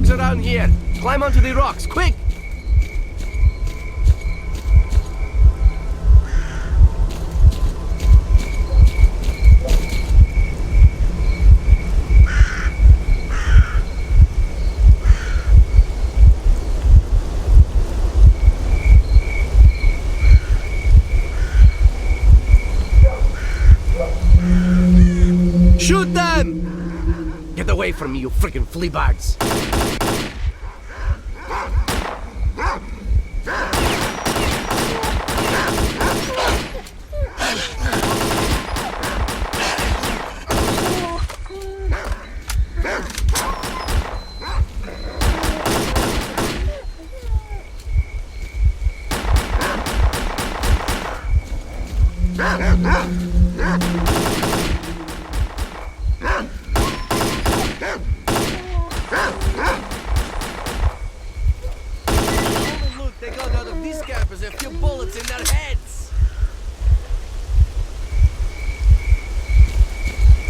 Around here. Climb onto the rocks, quick! Shoot them! Get away from me, you freaking flea bags!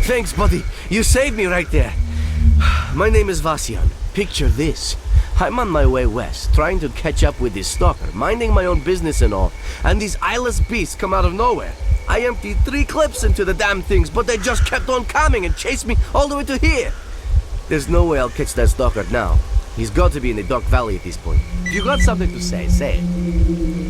Thanks, buddy. You saved me right there. My name is Vasyan. Picture this. I'm on my way west, trying to catch up with this stalker, minding my own business and all, and these eyeless beasts come out of nowhere. I emptied 3 clips into the damn things, but they just kept on coming and chased me all the way to here. There's no way I'll catch that stalker now. He's got to be in the Dark Valley at this point. If you got something to say, say it.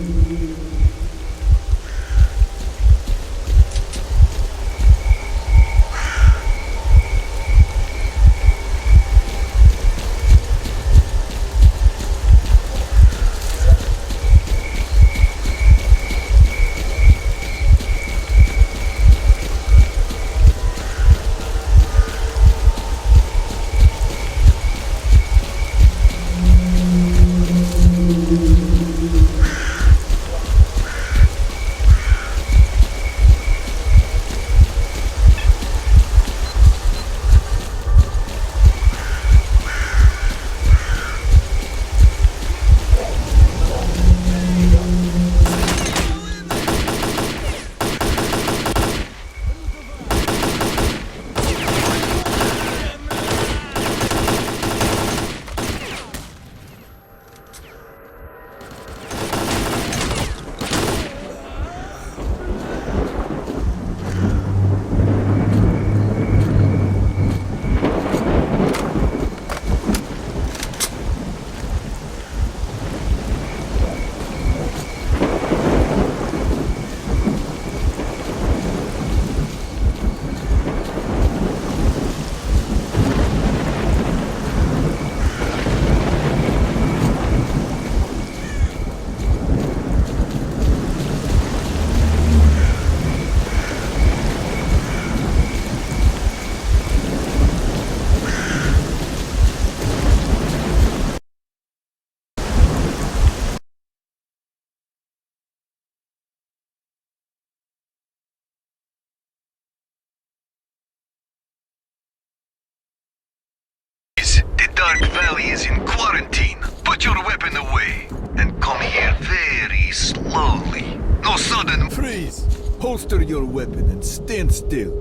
galley is in quarantine. Put your weapon away and come here very slowly. No sudden... Freeze! Holster your weapon and stand still.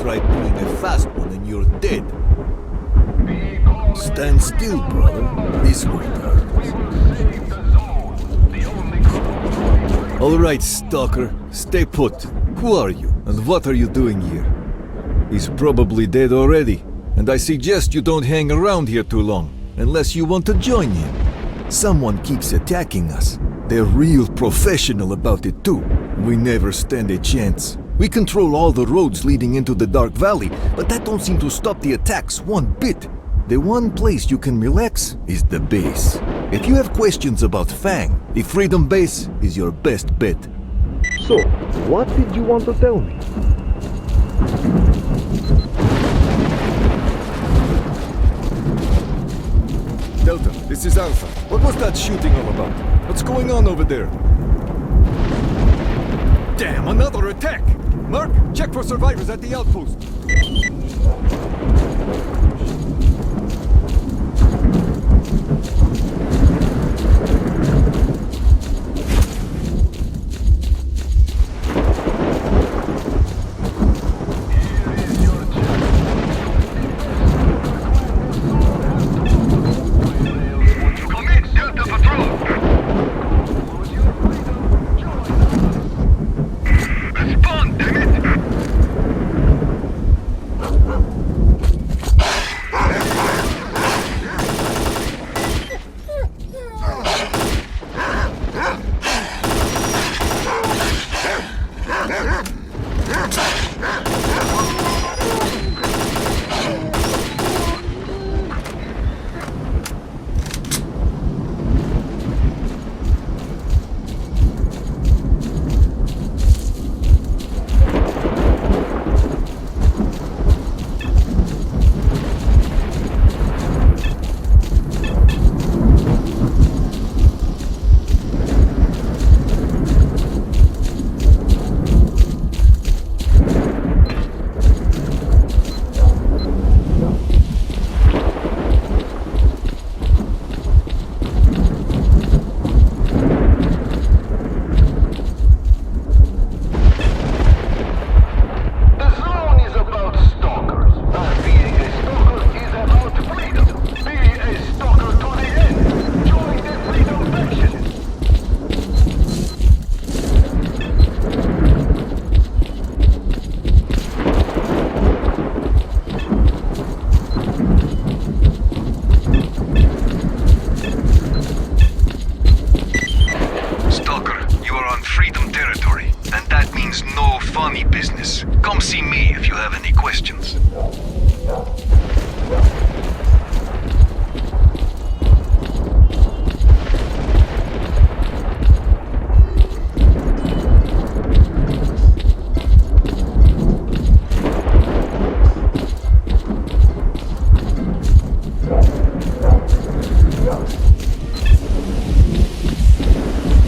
Try pulling a fast one and you're dead. Stand still, brother. This way. All right, Stalker. Stay put. Who are you, and what are you doing here? He's probably dead already, and I suggest you don't hang around here too long, unless you want to join him. Someone keeps attacking us. They're real professional about it too. We never stand a chance. We control all the roads leading into the Dark Valley, but that don't seem to stop the attacks one bit. The one place you can relax is the base. If you have questions about Fang, the Freedom Base is your best bet. So, what did you want to tell me? Delta, this is Alpha. What was that shooting all about? What's going on over there? Damn, another attack! Mark, check for survivors at the outpost.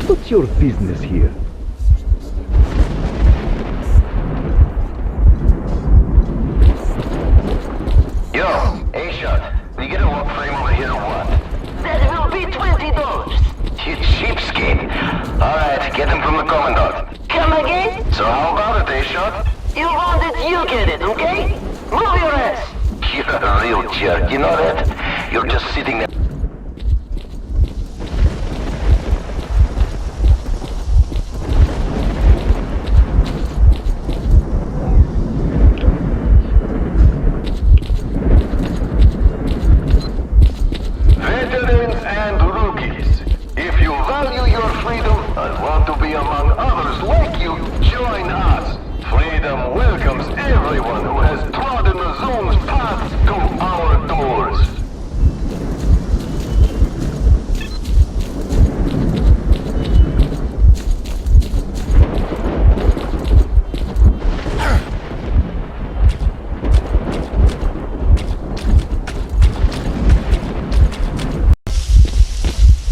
What's your business here? Yo, A-Shot, we get a lock frame over here or what? That will be $20. You cheapskate. Alright, get him from the Commandant. Come again? So how about it, A-Shot? You want it, you get it, okay? Move your ass! You're a real jerk, you know that? You're just sitting there.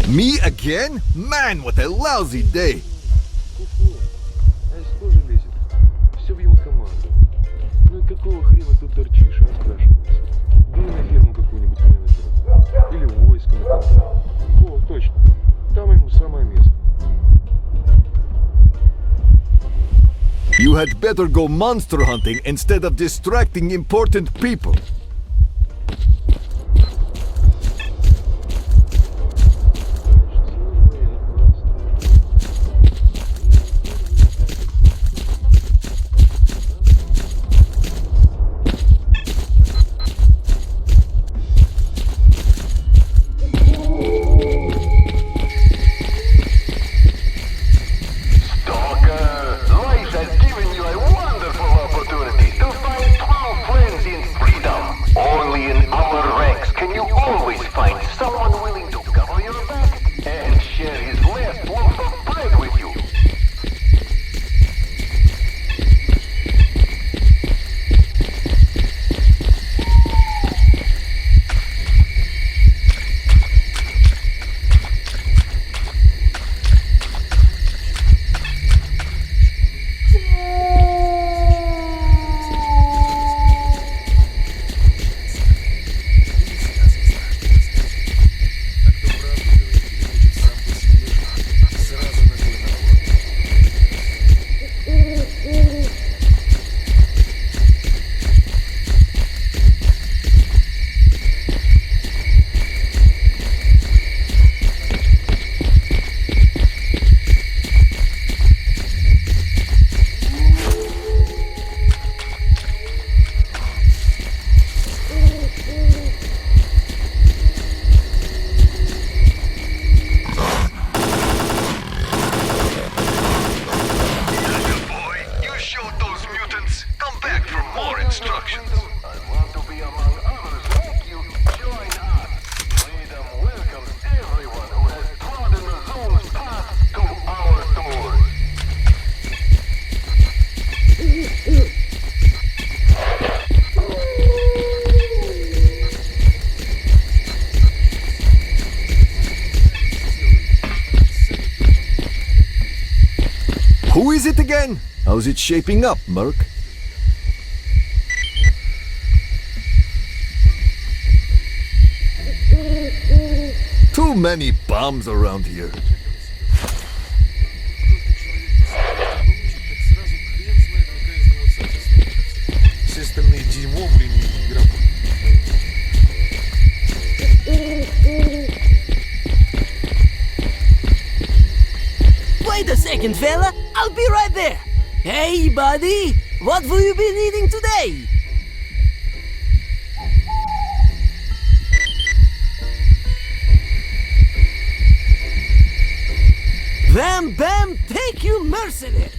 Me again? Man, what a lousy day! тоже лезет. Все в его команду. Ну и какого хрена тут торчишь, а, спрашивается? Да и на ферму какую-нибудь менеджера. Или You had better go monster hunting instead of distracting important people. Who is it again? How's it shaping up, Merc? Too many bombs around here. Wait a second, fella. I'll be right there. Hey, buddy. What will you be needing today? Bam, bam, take you mercenary.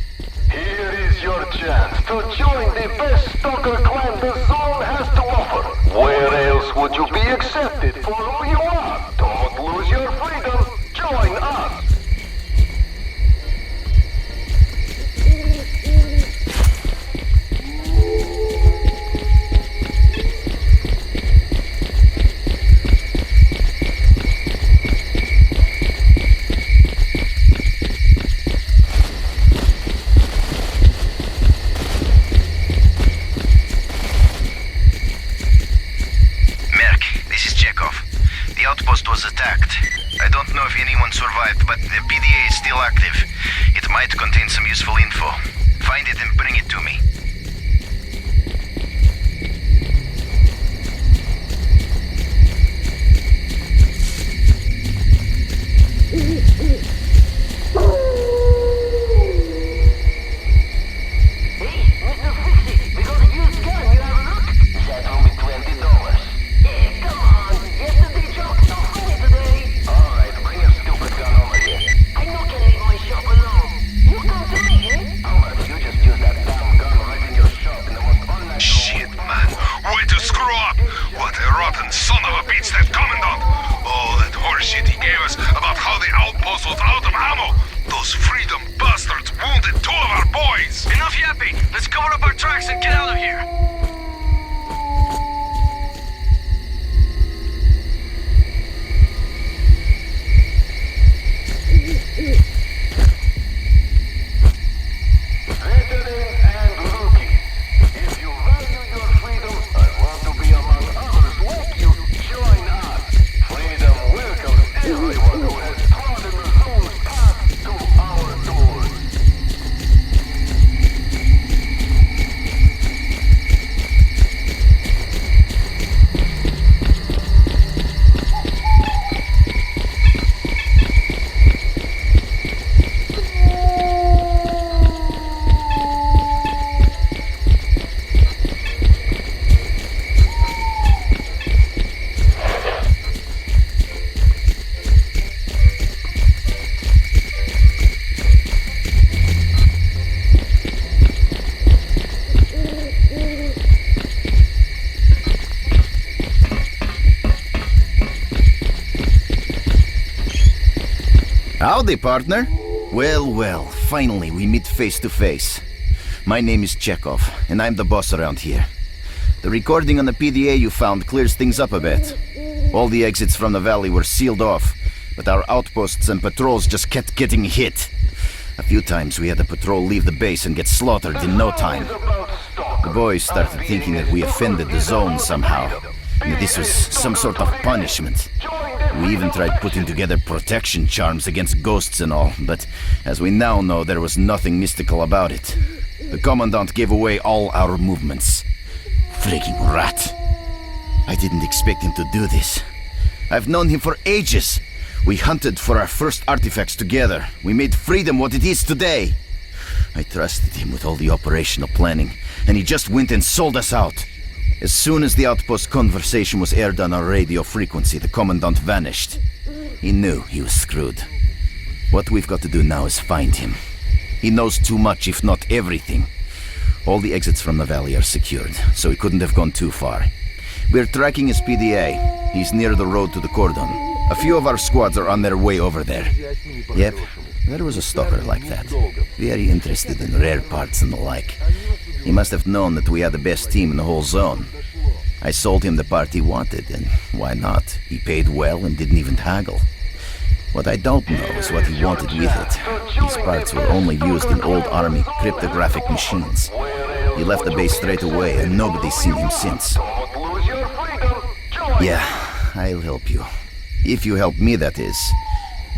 Here is your chance to join the best stalker clan the zone has to offer. Where else would you be accepted for who you are? Don't lose your freedom. Join us. The outpost was attacked. I don't know if anyone survived, but the PDA is still active. It might contain some useful info. Find it and bring it to me. Howdy, partner. Well, finally we meet face to face. My name is Chekhov, and I'm the boss around here. The recording on the PDA you found clears things up a bit. All the exits from the valley were sealed off, but our outposts and patrols just kept getting hit. A few times we had a patrol leave the base and get slaughtered in no time. The boys started thinking that we offended the zone somehow, and that this was some sort of punishment. We even tried putting together protection charms against ghosts and all, but as we now know, there was nothing mystical about it. The Commandant gave away all our movements. Freaking rat. I didn't expect him to do this. I've known him for ages. We hunted for our first artifacts together. We made freedom what it is today. I trusted him with all the operational planning, and he just went and sold us out. As soon as the outpost conversation was aired on our radio frequency, the Commandant vanished. He knew he was screwed. What we've got to do now is find him. He knows too much, if not everything. All the exits from the valley are secured, so he couldn't have gone too far. We're tracking his PDA. He's near the road to the cordon. A few of our squads are on their way over there. Yep, there was a stalker like that. Very interested in rare parts and the like. He must have known that we had the best team in the whole zone. I sold him the part he wanted, and why not? He paid well and didn't even haggle. What I don't know is what he wanted with it. These parts were only used in old army cryptographic machines. He left the base straight away, and nobody's seen him since. Yeah, I'll help you. If you help me, that is.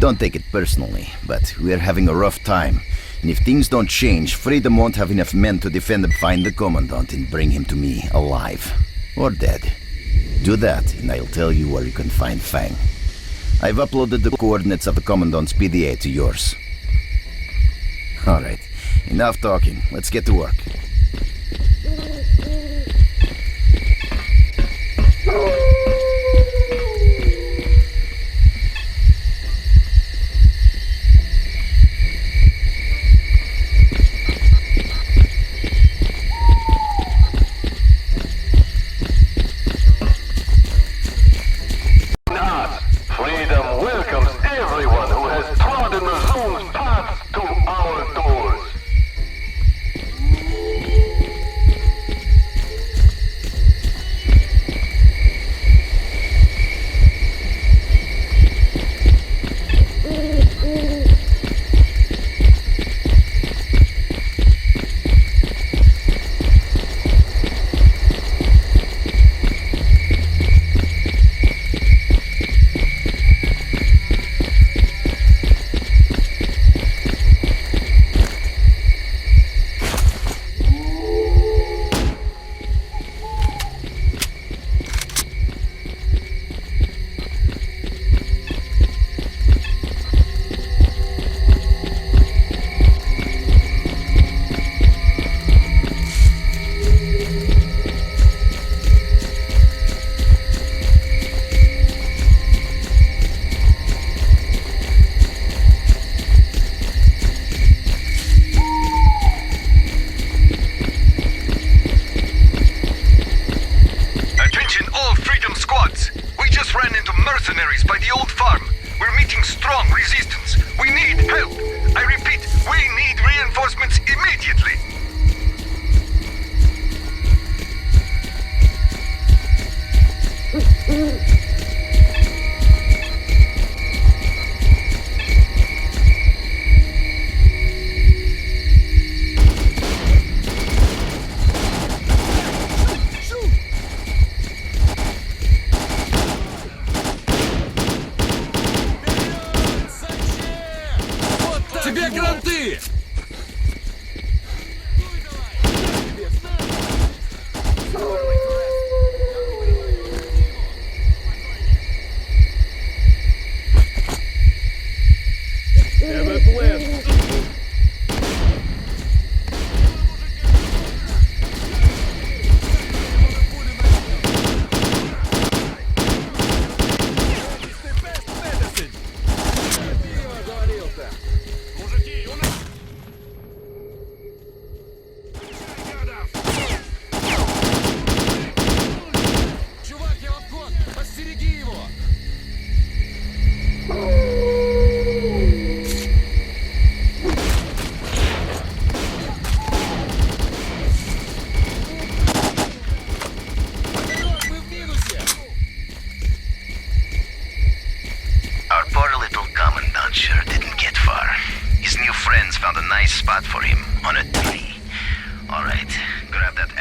Don't take it personally, but we're having a rough time. And if things don't change, Freedom won't have enough men to defend and find the Commandant and bring him to me alive. Or dead. Do that, and I'll tell you where you can find Fang. I've uploaded the coordinates of the Commandant's PDA to yours. Alright, enough talking. Let's get to work.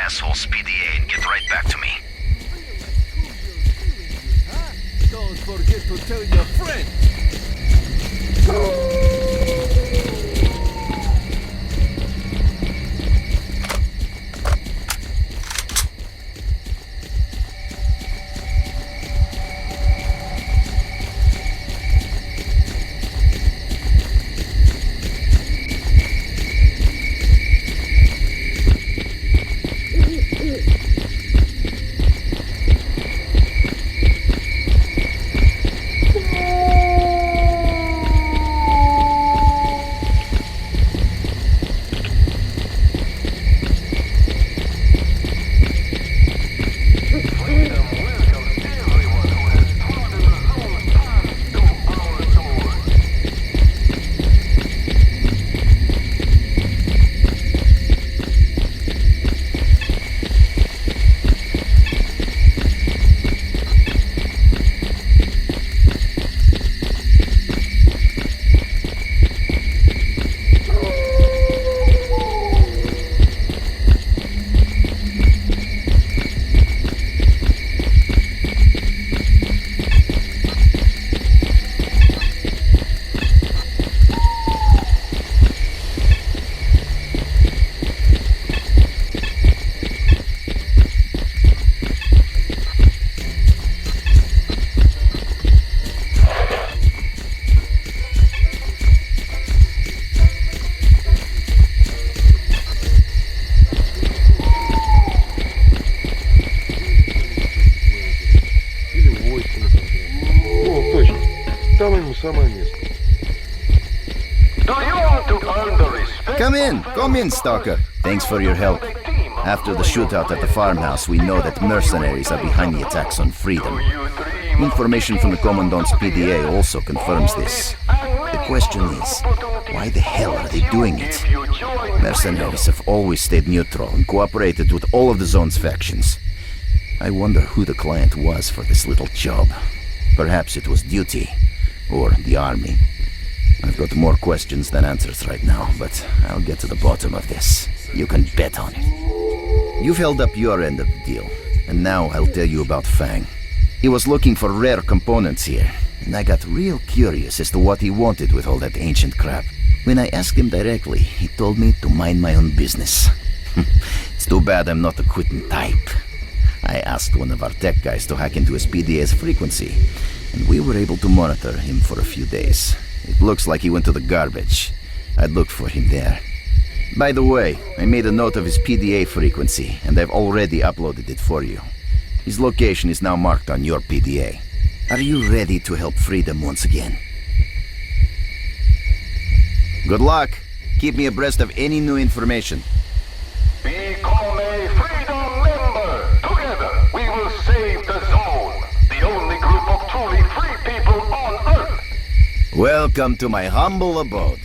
assholes PDA and get right back to me. Don't forget to tell your friends! Come in, Stalker. Thanks for your help. After the shootout at the farmhouse, we know that mercenaries are behind the attacks on Freedom. Information from the Commandant's PDA also confirms this. The question is, why the hell are they doing it? Mercenaries have always stayed neutral and cooperated with all of the zone's factions. I wonder who the client was for this little job. Perhaps it was duty, or the army. I've got more questions than answers right now, but I'll get to the bottom of this. You can bet on it. You've held up your end of the deal, and now I'll tell you about Fang. He was looking for rare components here, and I got real curious as to what he wanted with all that ancient crap. When I asked him directly, he told me to mind my own business. It's too bad I'm not the quitting type. I asked one of our tech guys to hack into his PDA's frequency, and we were able to monitor him for a few days. It looks like he went to the garbage. I'd look for him there. By the way, I made a note of his PDA frequency, and I've already uploaded it for you. His location is now marked on your PDA. Are you ready to help Freedom once again? Good luck. Keep me abreast of any new information. Become a Freedom member! Together, we will save the zone! The only group of truly free people on Earth! Welcome to my humble abode.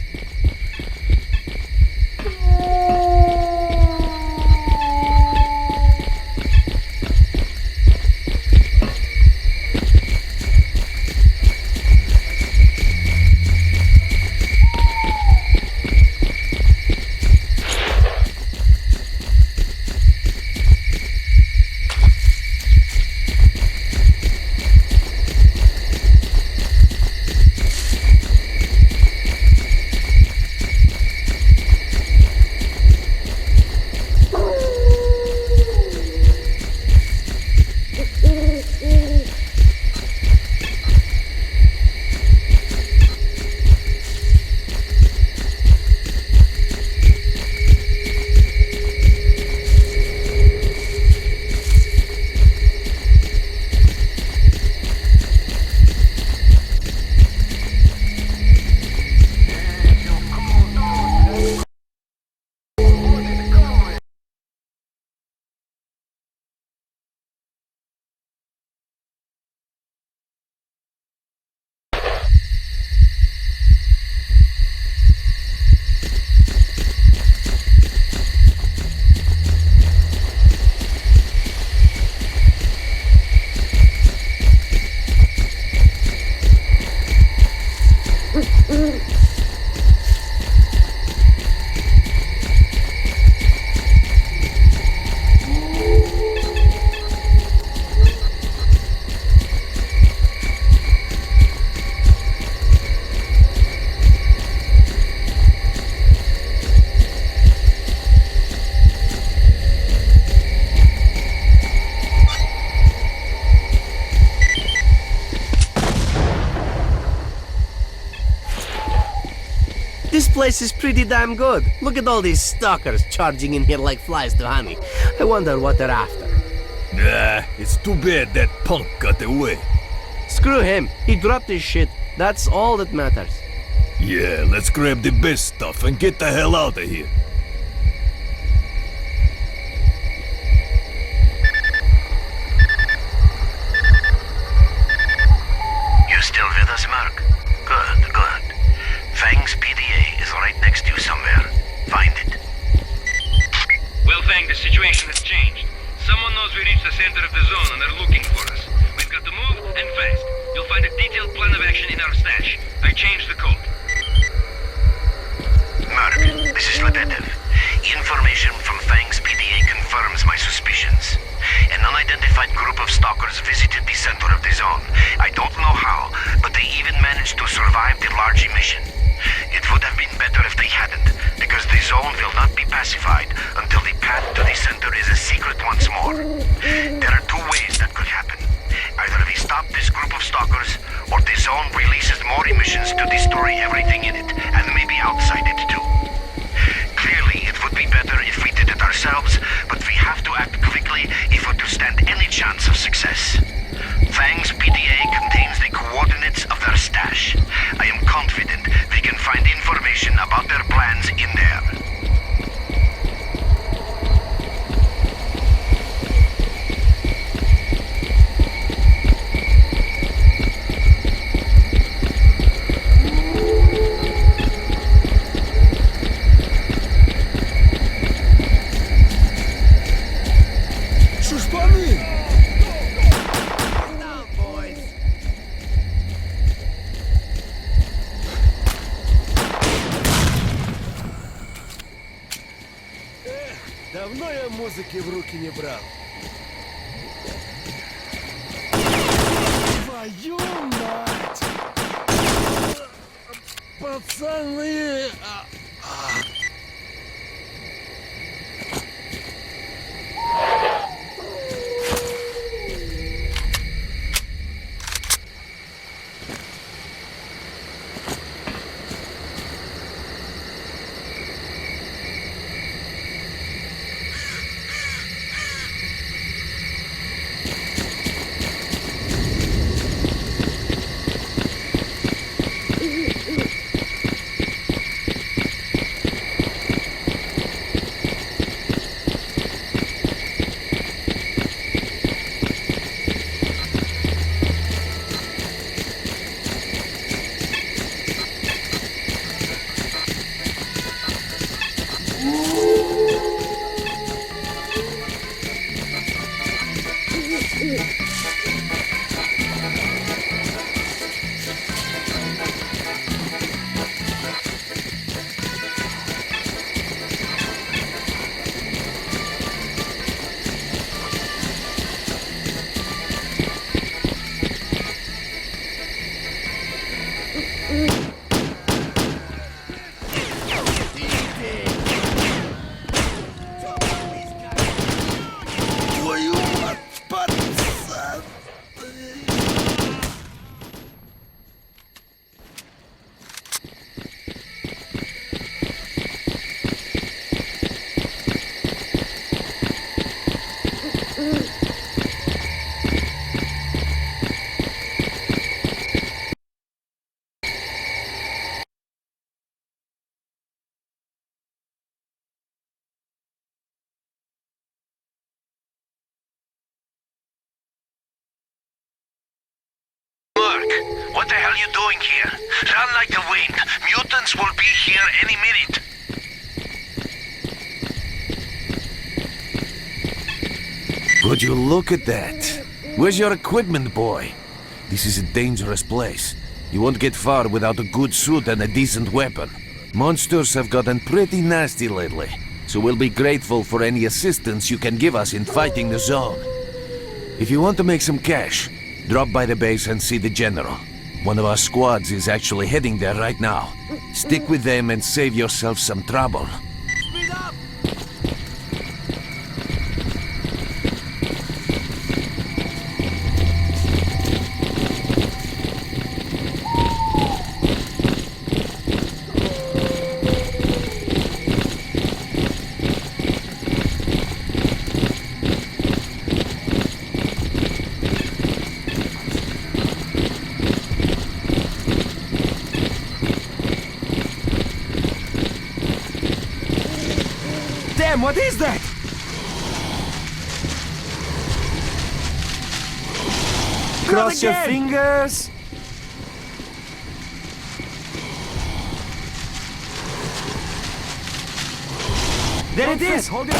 place is pretty damn good. Look at all these stalkers charging in here like flies to honey. I wonder what they're after. It's too bad that punk got away. Screw him. He dropped his shit. That's all that matters. Yeah, let's grab the best stuff and get the hell out of here. You still with us, Mark? Good, good. Fang's PDA is right next to you somewhere. Find it. Well, Fang, the situation has changed. Someone knows we reached the center of the zone and they're looking for us. We've got to move, and fast. You'll find a detailed plan of action in our stash. I changed the code. Mark, this is Lebedev. Information from Fang's PDA confirms my suspicions. An unidentified group of stalkers visited the center of the zone. I don't know how, but they even managed to survive the large emission. It would have been better if they hadn't, because the zone will not be pacified until the path to the center is a secret once more. There are two ways that could happen. Either we stop this group of stalkers, or the zone releases more emissions to destroy everything in it, and maybe outside it too. Clearly, it would be better if we did it ourselves, but we have to act quickly if we're to stand any chance of success. Fang's PDA contains the coordinates of their stash. I am confident we can find information about their plans in there. Давно я музыки в руки не брал. Твою мать! Пацаны! What the hell are you doing here? Run like the wind. Mutants will be here any minute. Would you look at that? Where's your equipment, boy? This is a dangerous place. You won't get far without a good suit and a decent weapon. Monsters have gotten pretty nasty lately, so we'll be grateful for any assistance you can give us in fighting the zone. If you want to make some cash, drop by the base and see the general. One of our squads is actually heading there right now. Stick with them and save yourself some trouble. Speed up! Damn, what is that? Cross your fingers. There it is! Hold it!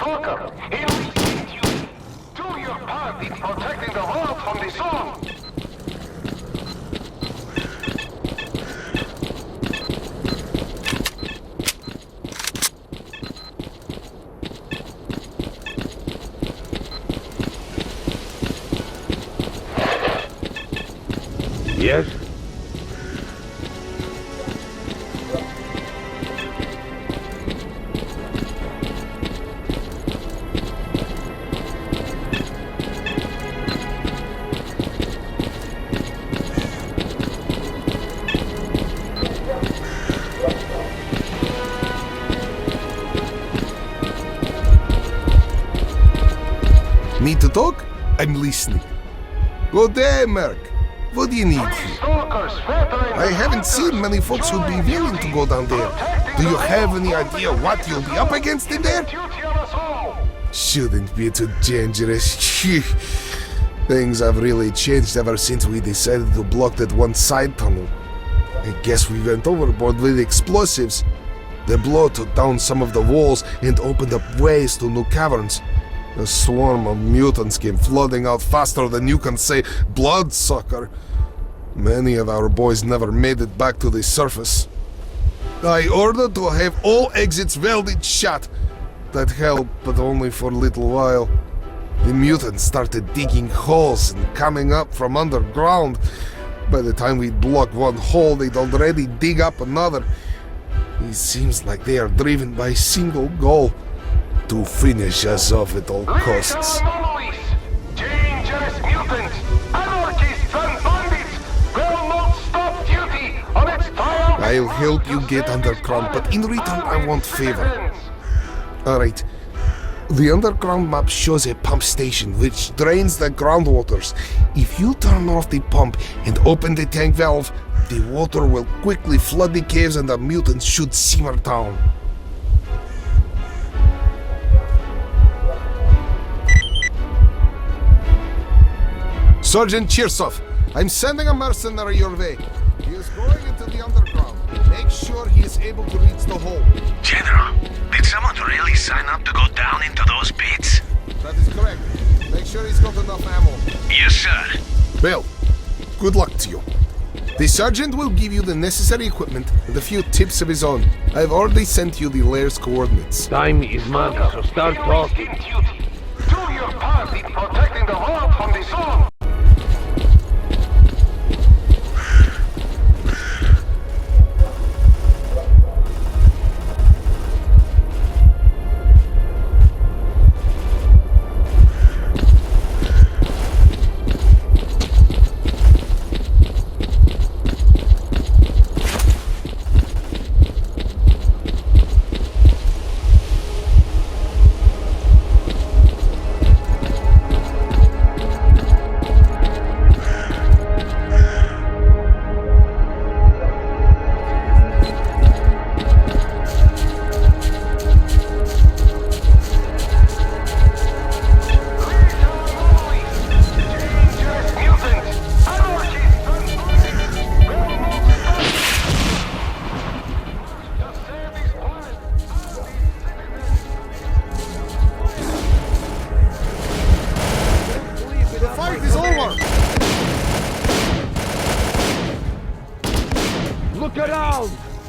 Stalker, here we send you. Do your part in protecting the world from the storm. Yes? Need to talk? I'm listening. Good day, Merc. What do you need here? I haven't seen many folks who'd be willing to go down there. Do you have any idea what you'll be up against in there? Shouldn't be too dangerous. Things have really changed ever since we decided to block that one side tunnel. I guess we went overboard with explosives. The blow took down some of the walls and opened up ways to new caverns. A swarm of mutants came flooding out faster than you can say bloodsucker. Many of our boys never made it back to the surface. I ordered to have all exits welded shut. That helped, but only for a little while. The mutants started digging holes and coming up from underground. By the time we'd blocked one hole, they'd already dig up another. It seems like they are driven by a single goal: to finish us off at all costs. Anomalies, dangerous mutants, anarchists and bandits will not stop duty on its triumph. I'll help you get underground, but in return I want favor. Alright. The underground map shows a pump station which drains the groundwaters. If you turn off the pump and open the tank valve, the water will quickly flood the caves and the mutants should simmer down. Sergeant Chirsov, I'm sending a mercenary your way. He is going into the underground. Make sure he is able to reach the hole. General, did someone really sign up to go down into those pits? That is correct. Make sure he's got enough ammo. Yes, sir. Well, good luck to you. The sergeant will give you the necessary equipment and a few tips of his own. I've already sent you the lair's coordinates. Time is money, so start talking. Do your part in protecting the world from the storm.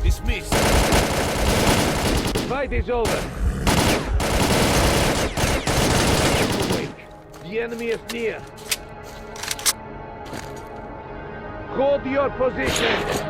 Dismissed. Fight is over. Awake. The enemy is near. Hold your position.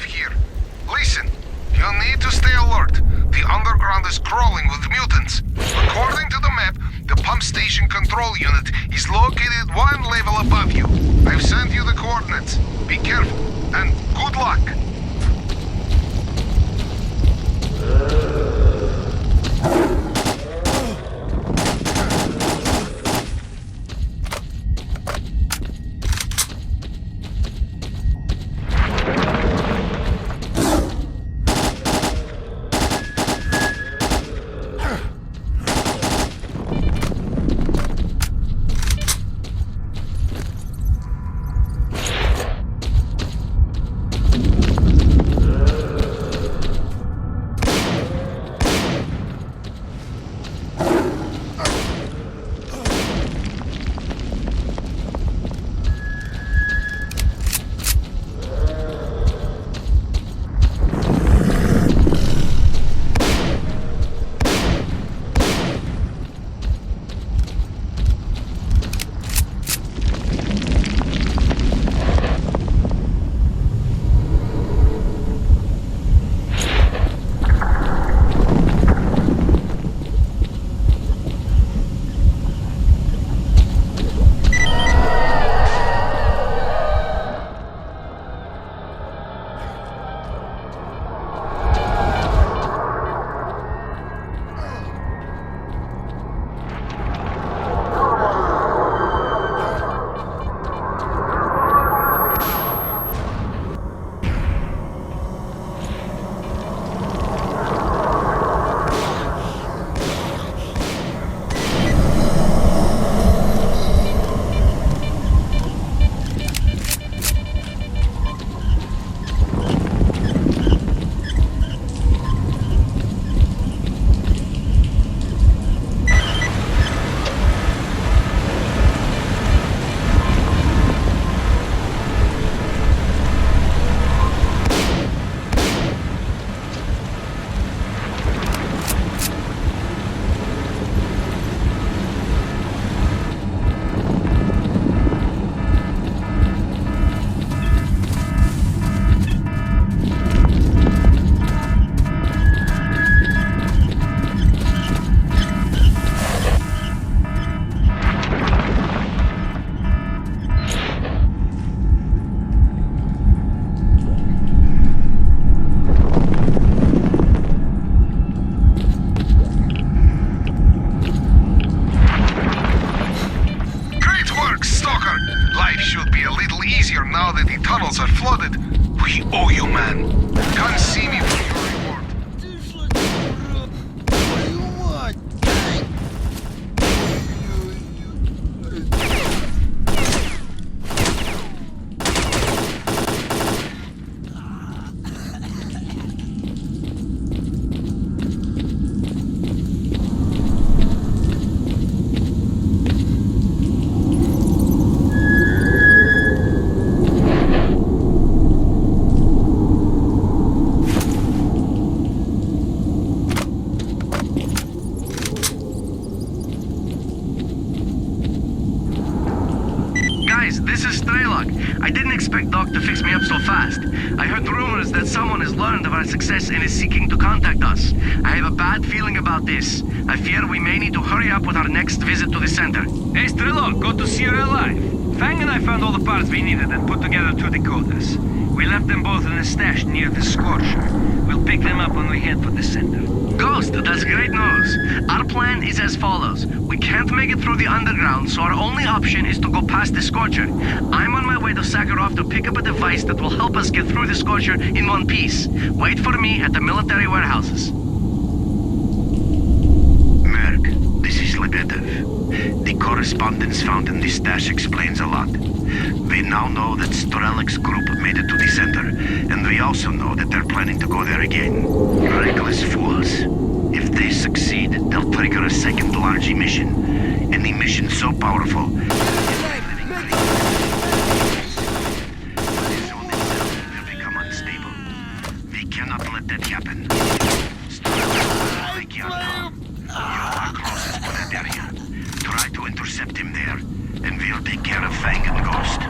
Here. Listen, you need to stay alert. The underground is crawling with mutants. According to the map, the pump station control unit is located one level above you. I've sent you the coordinates. Be careful, and good luck. This is S.T.A.L.K.E.R. I didn't expect Doc to fix me up so fast. I heard rumors that someone has learned of our success and is seeking to contact us. I have a bad feeling about this. I fear we may need to hurry up with our next visit to the center. Hey, S.T.A.L.K.E.R, good to see you're alive. Fang and I found all the parts we needed and put together 2 decoders. We left them both in a stash near the Scorcher. We'll pick them up when we head for the center. Ghost, that's great news. Our plan is as follows. We can't make it through the underground, so our only option is to go past the Scorcher. I'm on my way to Sakharov to pick up a device that will help us get through the Scorcher in one piece. Wait for me at the military warehouses. Merc, this is Lebedev. The correspondence found in this stash explains a lot. We now know that Strelek's group made it to the center, and we also know that they're planning to go there again. Reckless fools. If they succeed, they'll trigger a second large emission. An emission so powerful... The zone itself will become unstable. We cannot let that happen. Strelek now. You are closest to that area. Try to intercept him there, and we'll take care of Fang and Ghost.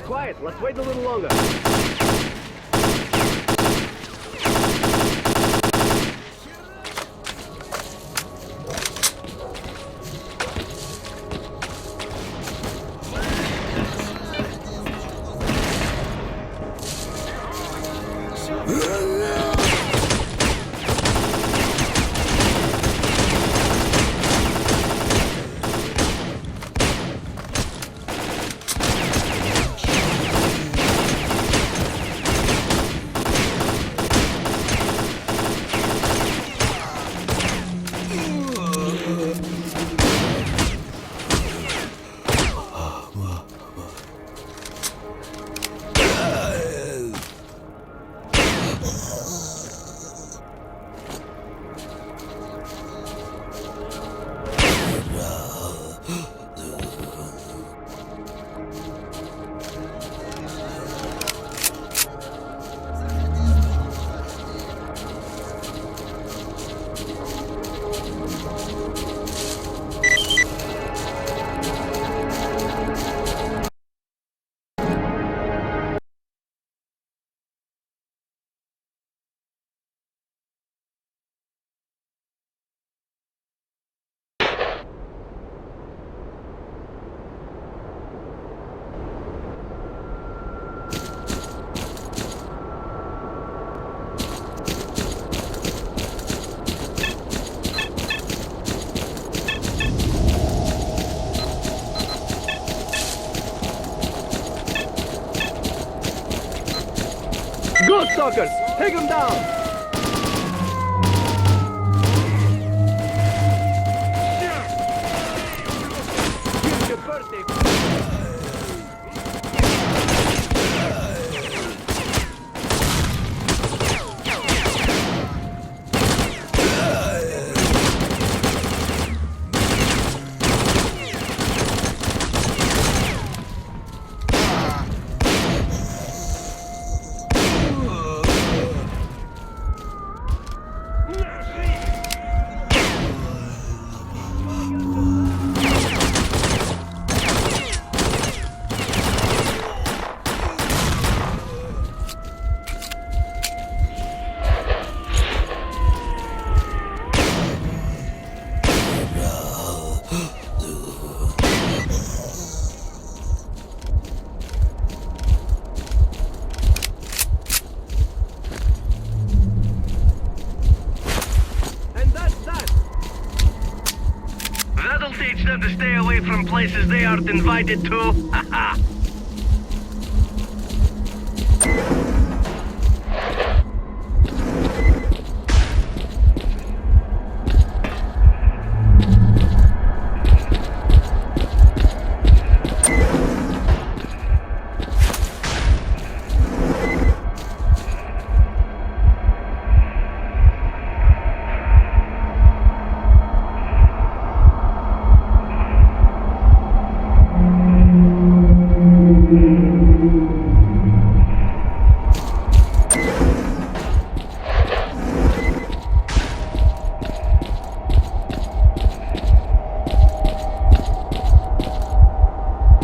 Quiet, let's wait a little longer. Stalkers! Take him down! Here's your birthday. Teach them to stay away from places they aren't invited to. Haha.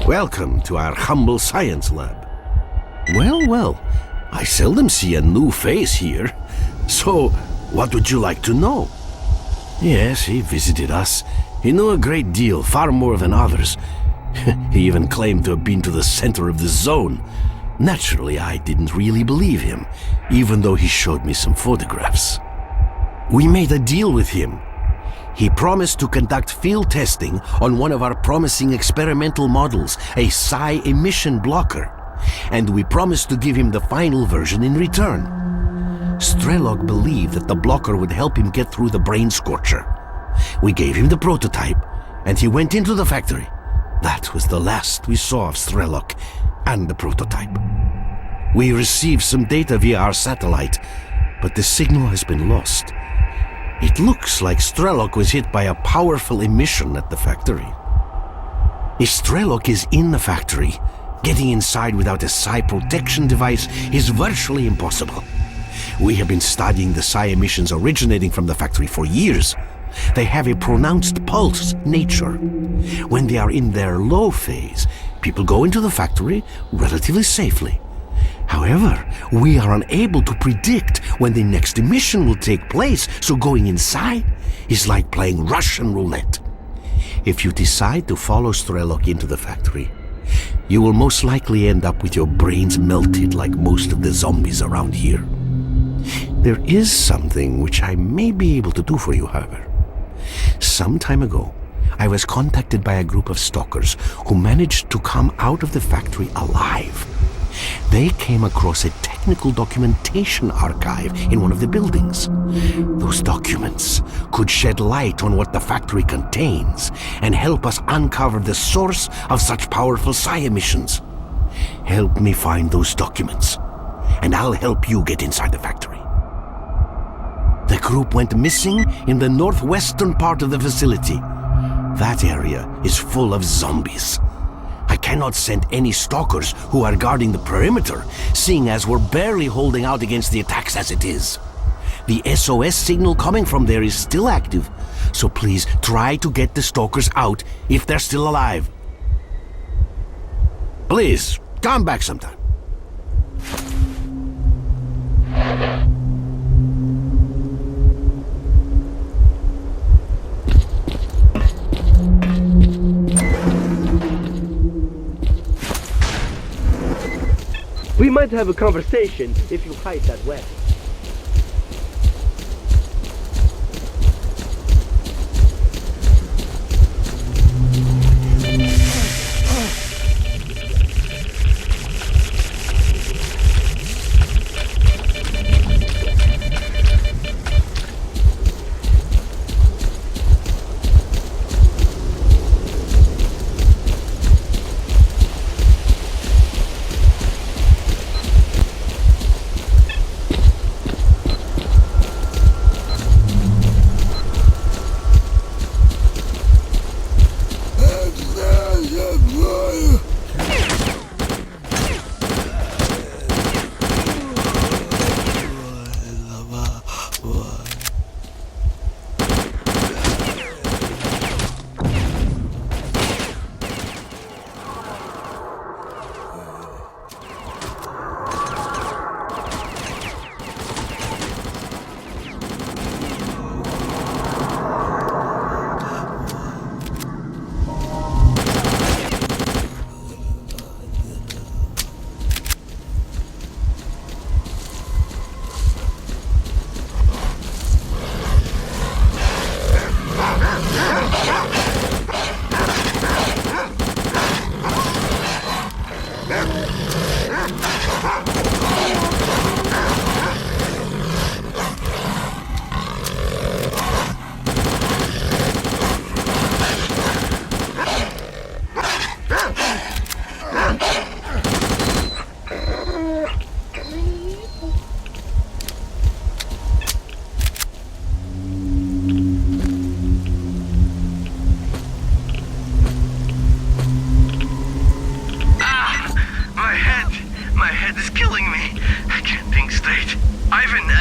Welcome to our humble science lab. Well, well, I seldom see a new face here. So, what would you like to know? Yes, he visited us. He knew a great deal, far more than others. He even claimed to have been to the center of the zone. Naturally, I didn't really believe him, even though he showed me some photographs. We made a deal with him. He promised to conduct field testing on one of our promising experimental models, a psi emission blocker, and we promised to give him the final version in return. S.T.A.L.K.E.R believed that the blocker would help him get through the brain scorcher. We gave him the prototype, and he went into the factory. That was the last we saw of S.T.A.L.K.E.R and the prototype. We received some data via our satellite, but the signal has been lost. It looks like S.T.A.L.K.E.R was hit by a powerful emission at the factory. If S.T.A.L.K.E.R is in the factory, getting inside without a psi protection device is virtually impossible. We have been studying the psi emissions originating from the factory for years. They have a pronounced pulse nature. When they are in their low phase, people go into the factory relatively safely. However, we are unable to predict when the next emission will take place, so going inside is like playing Russian roulette. If you decide to follow S.T.A.L.K.E.R into the factory, you will most likely end up with your brains melted like most of the zombies around here. There is something which I may be able to do for you, however. Some time ago, I was contacted by a group of stalkers who managed to come out of the factory alive. They came across a technical documentation archive in one of the buildings. Those documents could shed light on what the factory contains and help us uncover the source of such powerful psi emissions. Help me find those documents, and I'll help you get inside the factory. The group went missing in the northwestern part of the facility. That area is full of zombies. I cannot send any stalkers who are guarding the perimeter, seeing as we're barely holding out against the attacks as it is. The SOS signal coming from there is still active, so please try to get the stalkers out if they're still alive. Please, come back sometime. We might have a conversation if you hide that weapon.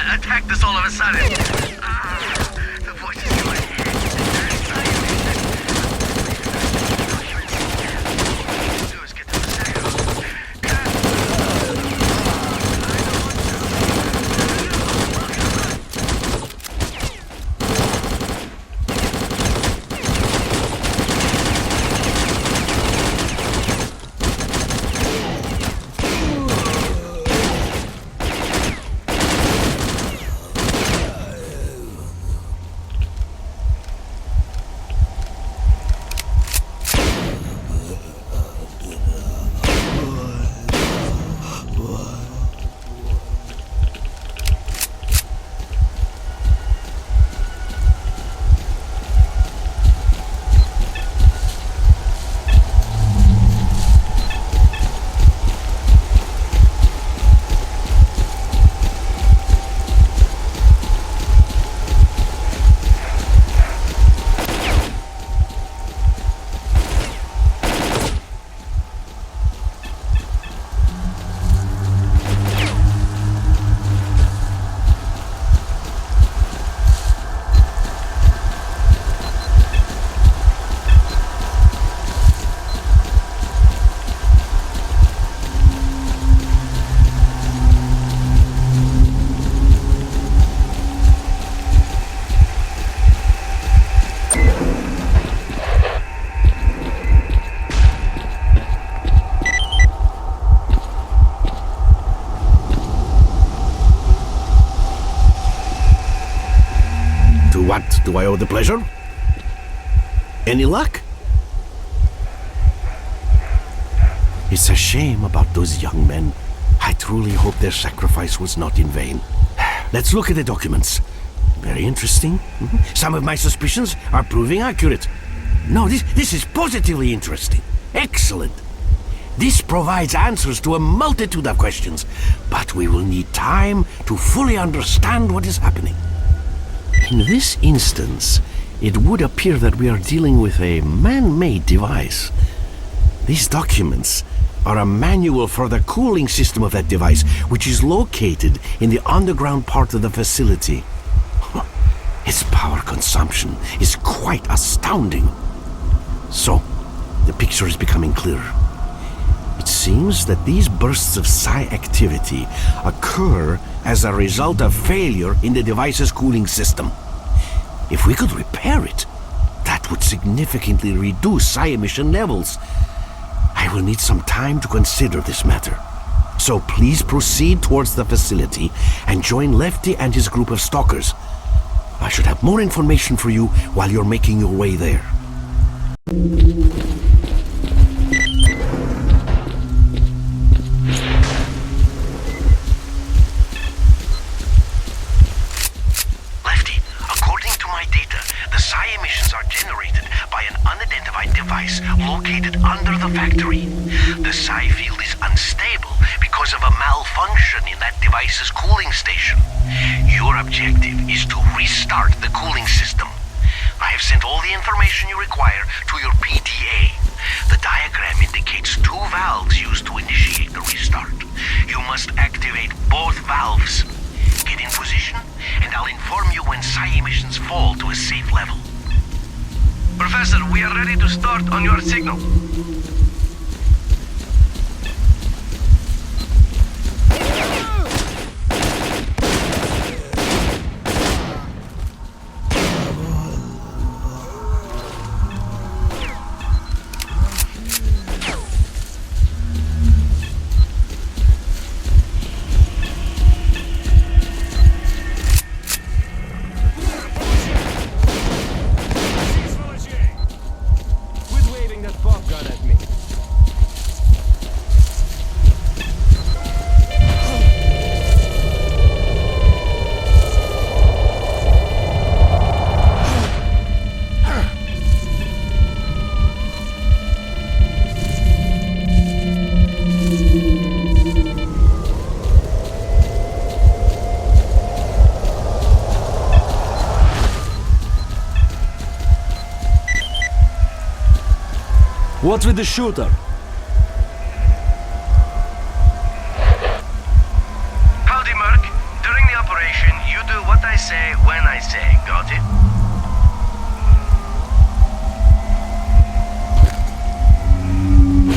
attacked us all of a sudden. The voice is going. What do I owe the pleasure? Any luck? It's a shame about those young men. I truly hope their sacrifice was not in vain. Let's look at the documents. Very interesting. Some of my suspicions are proving accurate. No, this is positively interesting. Excellent. This provides answers to a multitude of questions, but we will need time to fully understand what is happening. In this instance, it would appear that we are dealing with a man-made device. These documents are a manual for the cooling system of that device, which is located in the underground part of the facility. Its power consumption is quite astounding. So, the picture is becoming clearer. It seems that these bursts of psi activity occur as a result of failure in the device's cooling system. If we could repair it, that would significantly reduce psi emission levels. I will need some time to consider this matter. So please proceed towards the facility and join Lefty and his group of stalkers. I should have more information for you while you're making your way there. Lefty, according to my data, the psi emissions are generated by an unidentified device located under the factory. The psi field is unstable because of a malfunction in that device's cooling station. Your objective is to restart the cooling system. I have sent all the information you require to your PDA. The diagram indicates 2 valves used to initiate the restart. You must activate both valves. Get in position, and I'll inform you when psi emissions fall to a safe level. Professor, we are ready to start on your signal. What's with the shooter? Howdy, Merc. During the operation, say when I say. Got it?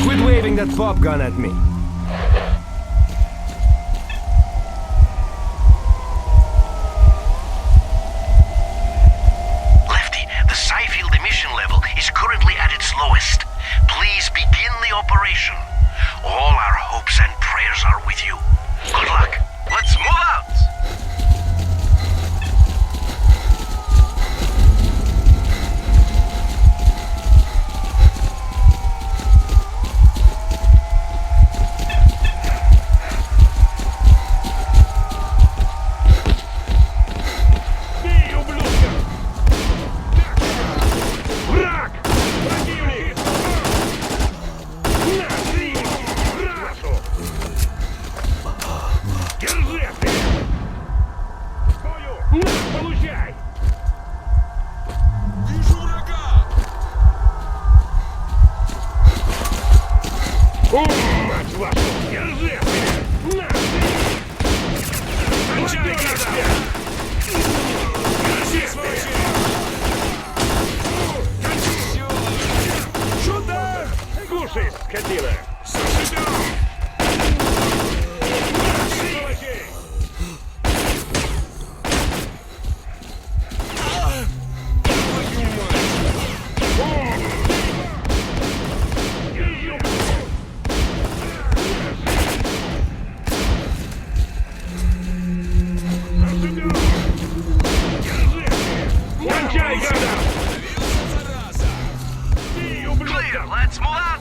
Quit waving that pop gun at me. Lefty, the psi field emission level is currently at its lowest. Please begin the operation. All our hopes and prayers are with you. Good luck. Let's move out! Clear, let's move out!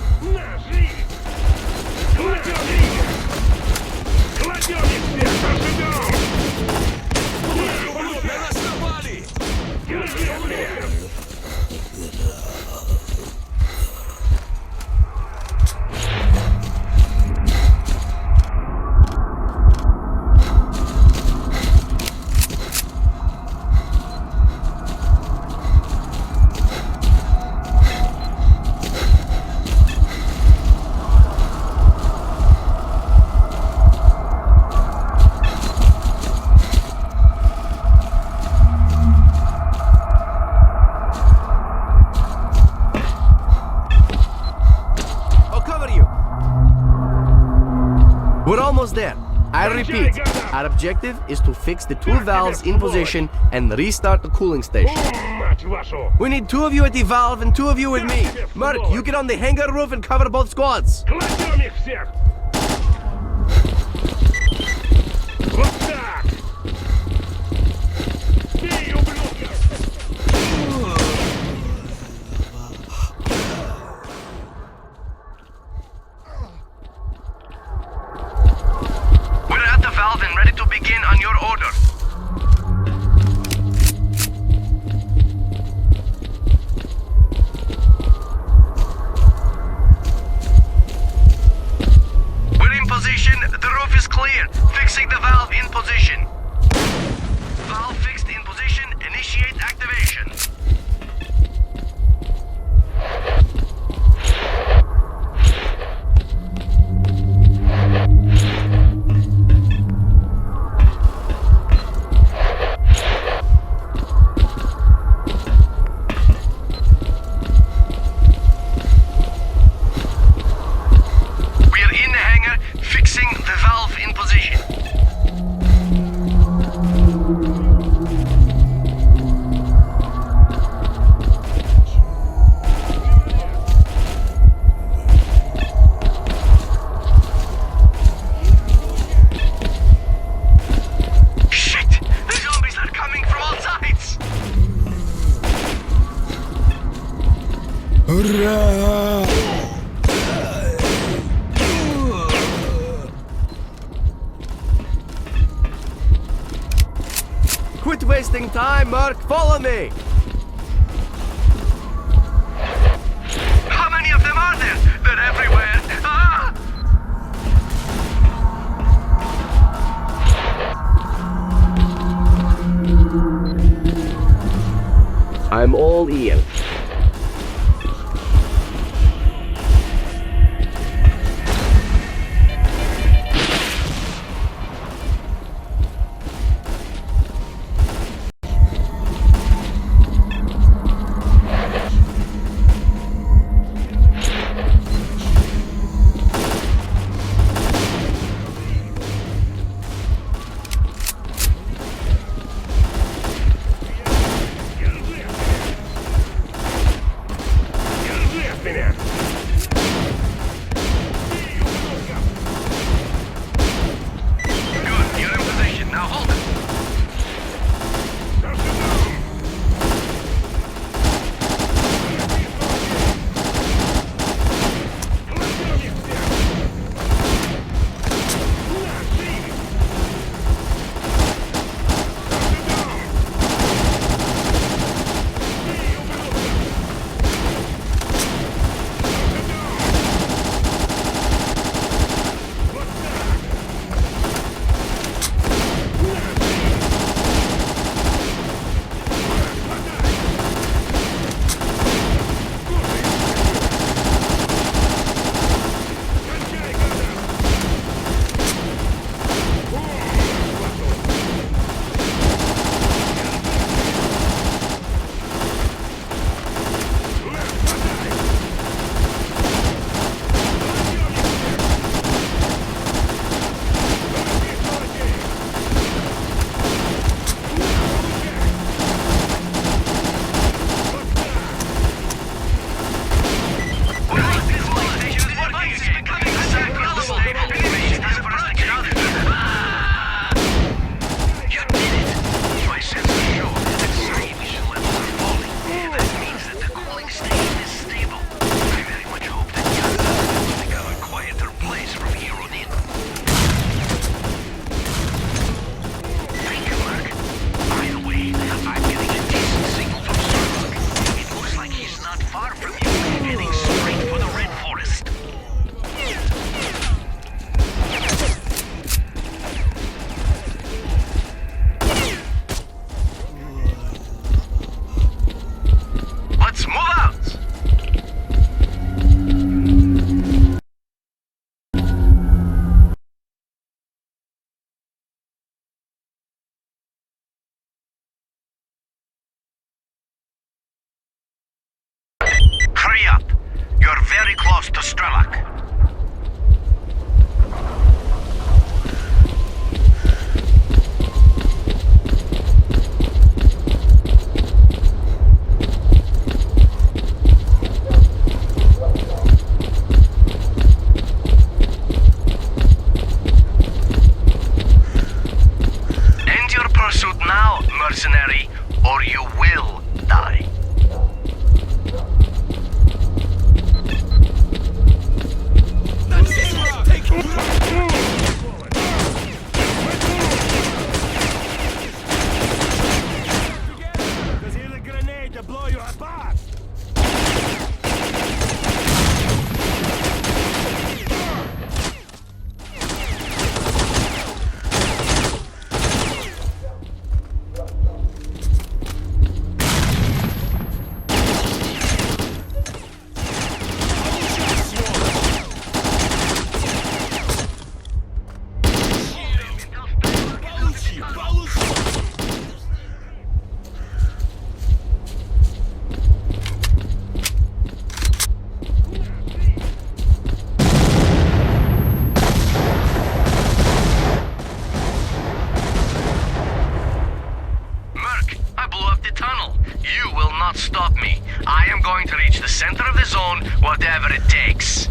We're almost there. I repeat, our objective is to fix the two valves in position and restart the cooling station. We need 2 of you at the valve and 2 of you with me. Merc, you get on the hangar roof and cover both squads. And ready to begin on your order. We're in position. The roof is clear. Fixing the valve in position. Valve fixed in position. Initiate activation. Quit wasting time, Merc. Follow me. How many of them are there? They're everywhere. Ah! I'm all ears. Strelok. End your pursuit now, mercenary, or you will die. I blew up the tunnel. You will not stop me. I am going to reach the center of the zone, whatever it takes.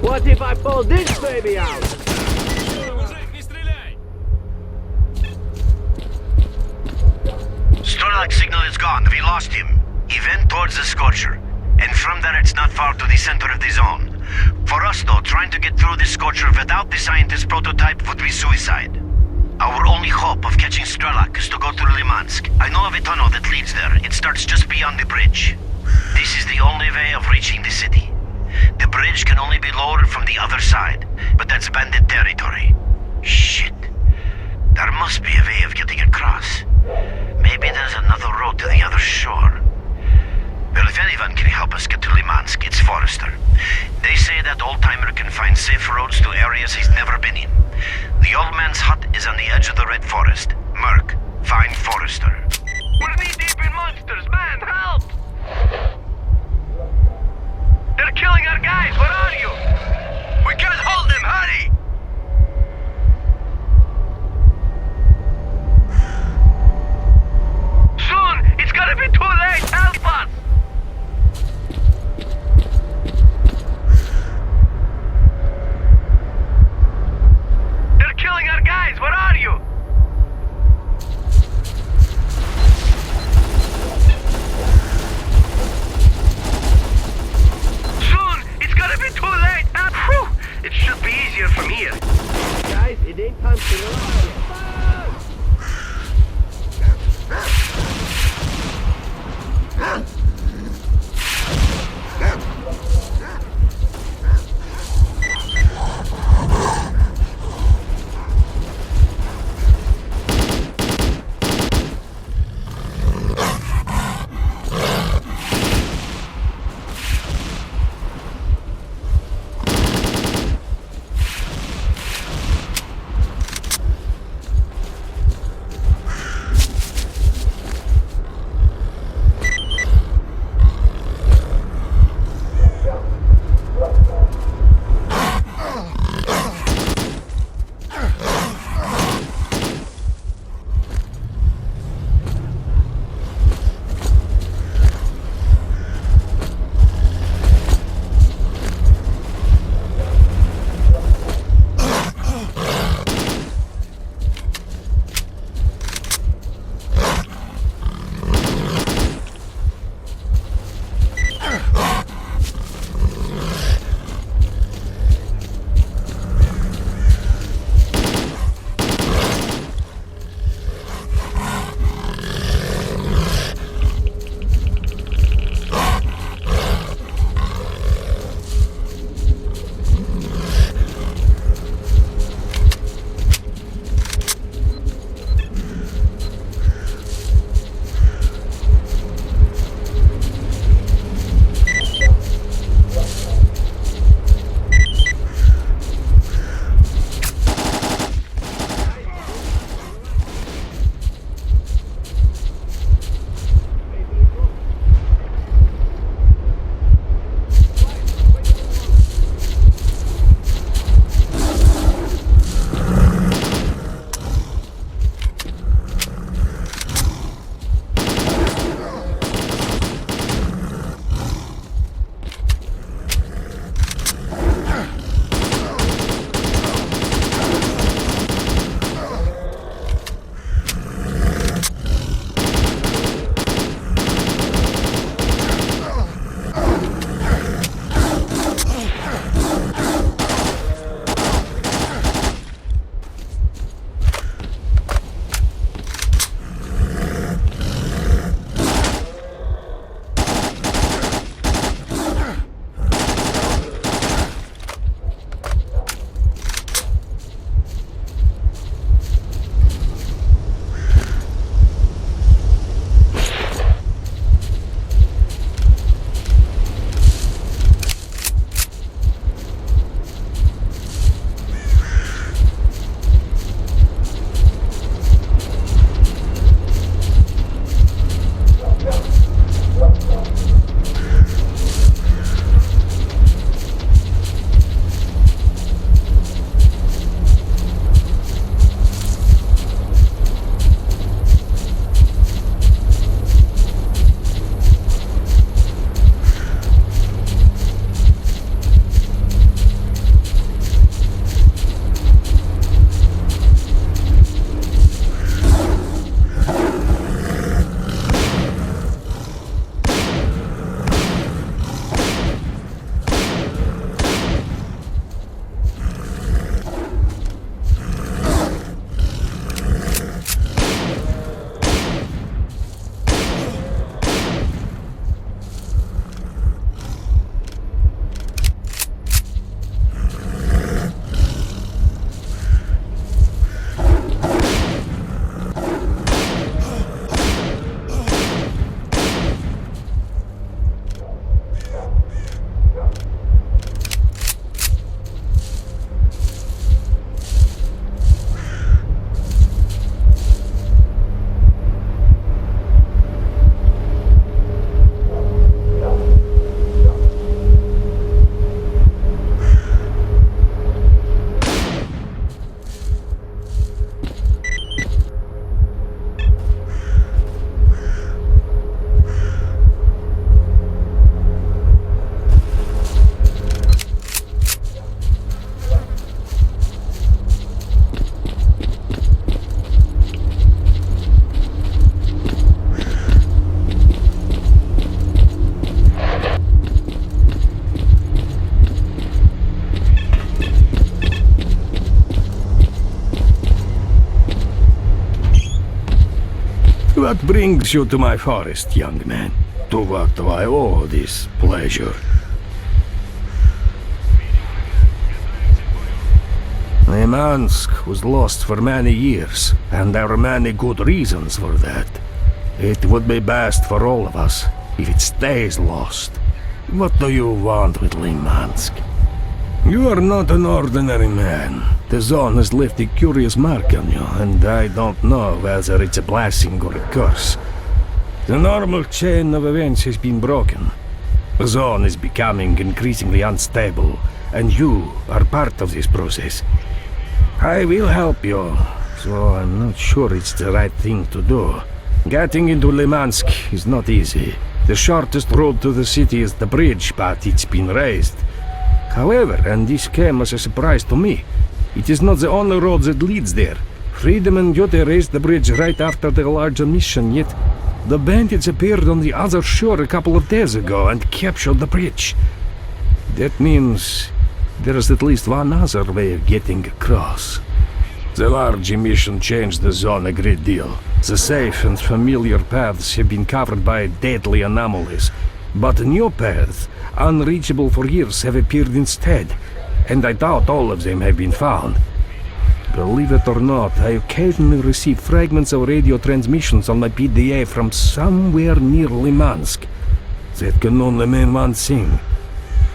What if I pull this baby out? Strelok signal is gone. We lost him. He went towards the Scorcher. And from there it's not far to the center of the zone. For us though, trying to get through the Scorcher without the scientist prototype would be suicide. Our only hope of catching Strelok is to go through Limansk. I know of a tunnel that leads there. It starts just beyond the bridge. This is the only way of reaching the city. The bridge can only be lowered from the other side, but that's bandit territory. Shit. There must be a way of getting across. Maybe there's another road to the other shore. Well, if anyone can help us get to Limansk, it's Forrester. They say that old-timer can find safe roads to areas he's never been in. The old man's hut is on the edge of the Red Forest. Merc, find Forrester. We're knee-deep in monsters, man! Help! They're killing our guys! Where are you? We can't hold them! Hurry! Soon! It's gonna be too late! Help us! They're killing our guys! Where are you? Gonna be too late! Whew. It should be easier from here. Guys, it ain't time to What brings you to my forest, young man? To what do I owe this pleasure? Limansk was lost for many years, and there are many good reasons for that. It would be best for all of us if it stays lost. What do you want with Limansk? You are not an ordinary man. The zone has left a curious mark on you, and I don't know whether it's a blessing or a curse. The normal chain of events has been broken. The zone is becoming increasingly unstable, and you are part of this process. I will help you, so I'm not sure it's the right thing to do. Getting into Limansk is not easy. The shortest road to the city is the bridge, but it's been raised. However, and this came as a surprise to me, it is not the only road that leads there. Freedom and Goethe raised the bridge right after the larger mission, yet the bandits appeared on the other shore a couple of days ago and captured the bridge. That means there is at least one other way of getting across. The large emission changed the zone a great deal. The safe and familiar paths have been covered by deadly anomalies, but new paths, unreachable for years, have appeared instead, and I doubt all of them have been found. Believe it or not, I occasionally receive fragments of radio transmissions on my PDA from somewhere near Limansk. That can only mean one thing.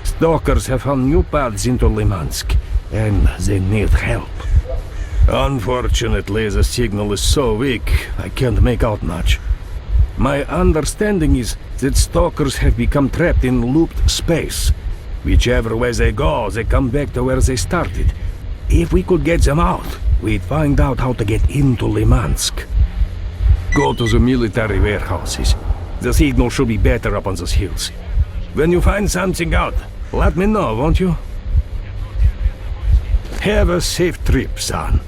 Stalkers have found new paths into Limansk, and they need help. Unfortunately, the signal is so weak, I can't make out much. My understanding is that Stalkers have become trapped in looped space. Whichever way they go, they come back to where they started. If we could get them out, we'd find out how to get into Limansk. Go to the military warehouses. The signal should be better up on those hills. When you find something out, let me know, won't you? Have a safe trip, son.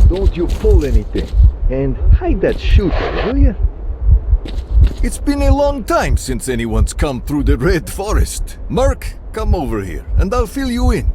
Don't you pull anything. And hide that shooter, will you? It's been a long time since anyone's come through the Red Forest. Mark, come over here, and I'll fill you in.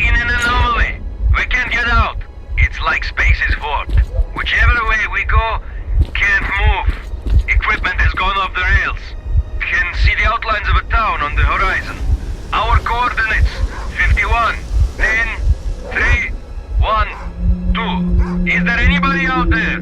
in an anomaly. We can't get out. It's like space is warped. Whichever way we go, can't move. Equipment has gone off the rails. Can see the outlines of a town on the horizon. Our coordinates, 51, 10, 3, 1, 2. Is there anybody out there?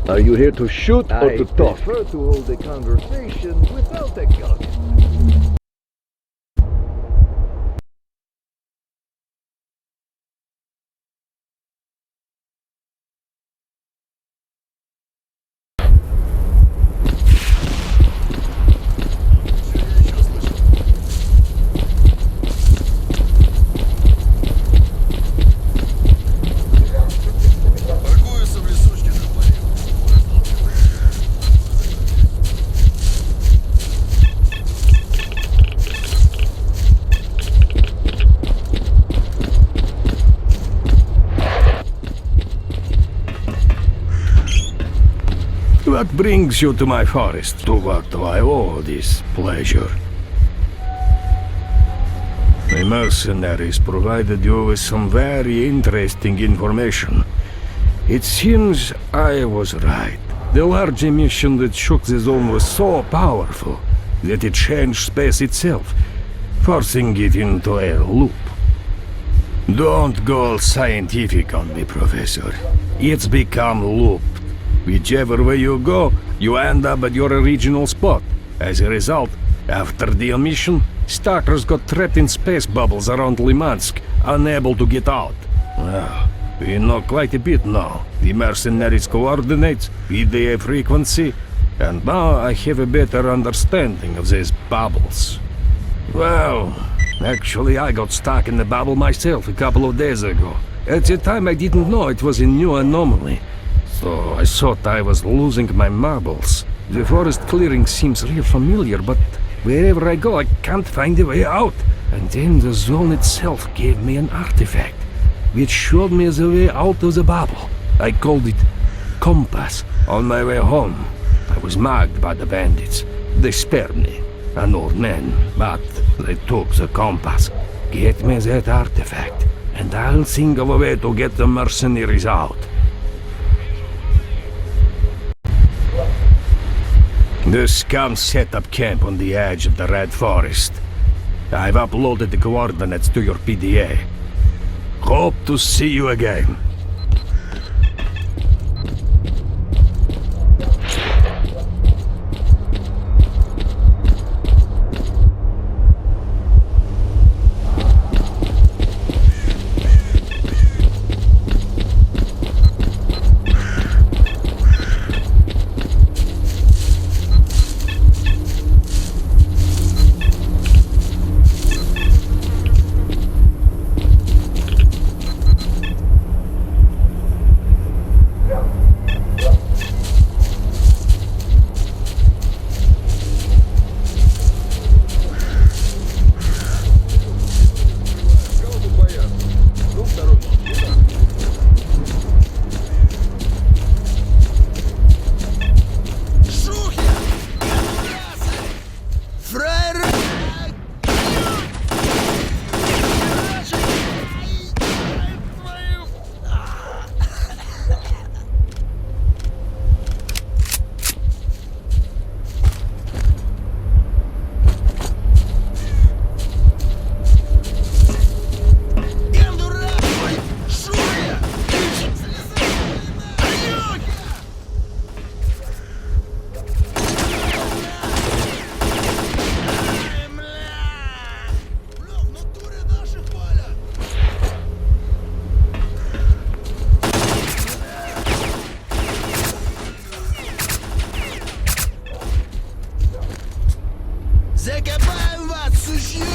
Are you here to shoot or to talk? I prefer to hold a conversation without a gun. What brings you to my forest? To what do I owe this pleasure? The mercenaries provided you with some very interesting information. It seems I was right. The large emission that shook the zone was so powerful that it changed space itself, forcing it into a loop. Don't go all scientific on me, Professor. It's become looped. Whichever way you go, you end up at your original spot. As a result, after the emission, Stalkers got trapped in space bubbles around Limansk, unable to get out. Well, we know quite a bit now. The mercenaries' coordinates, PDA frequency, and now I have a better understanding of these bubbles. Well, actually I got stuck in the bubble myself a couple of days ago. At the time I didn't know it was a new anomaly. So I thought I was losing my marbles. The forest clearing seems real familiar, but wherever I go I can't find a way out. And then the zone itself gave me an artifact, which showed me the way out of the bubble. I called it Compass. On my way home, I was mugged by the bandits. They spared me, an old man, but they took the compass. Get me that artifact, and I'll think of a way to get the mercenaries out. The scum set up camp on the edge of the Red Forest. I've uploaded the coordinates to your PDA. Hope to see you again. Закопаем вас, сушье!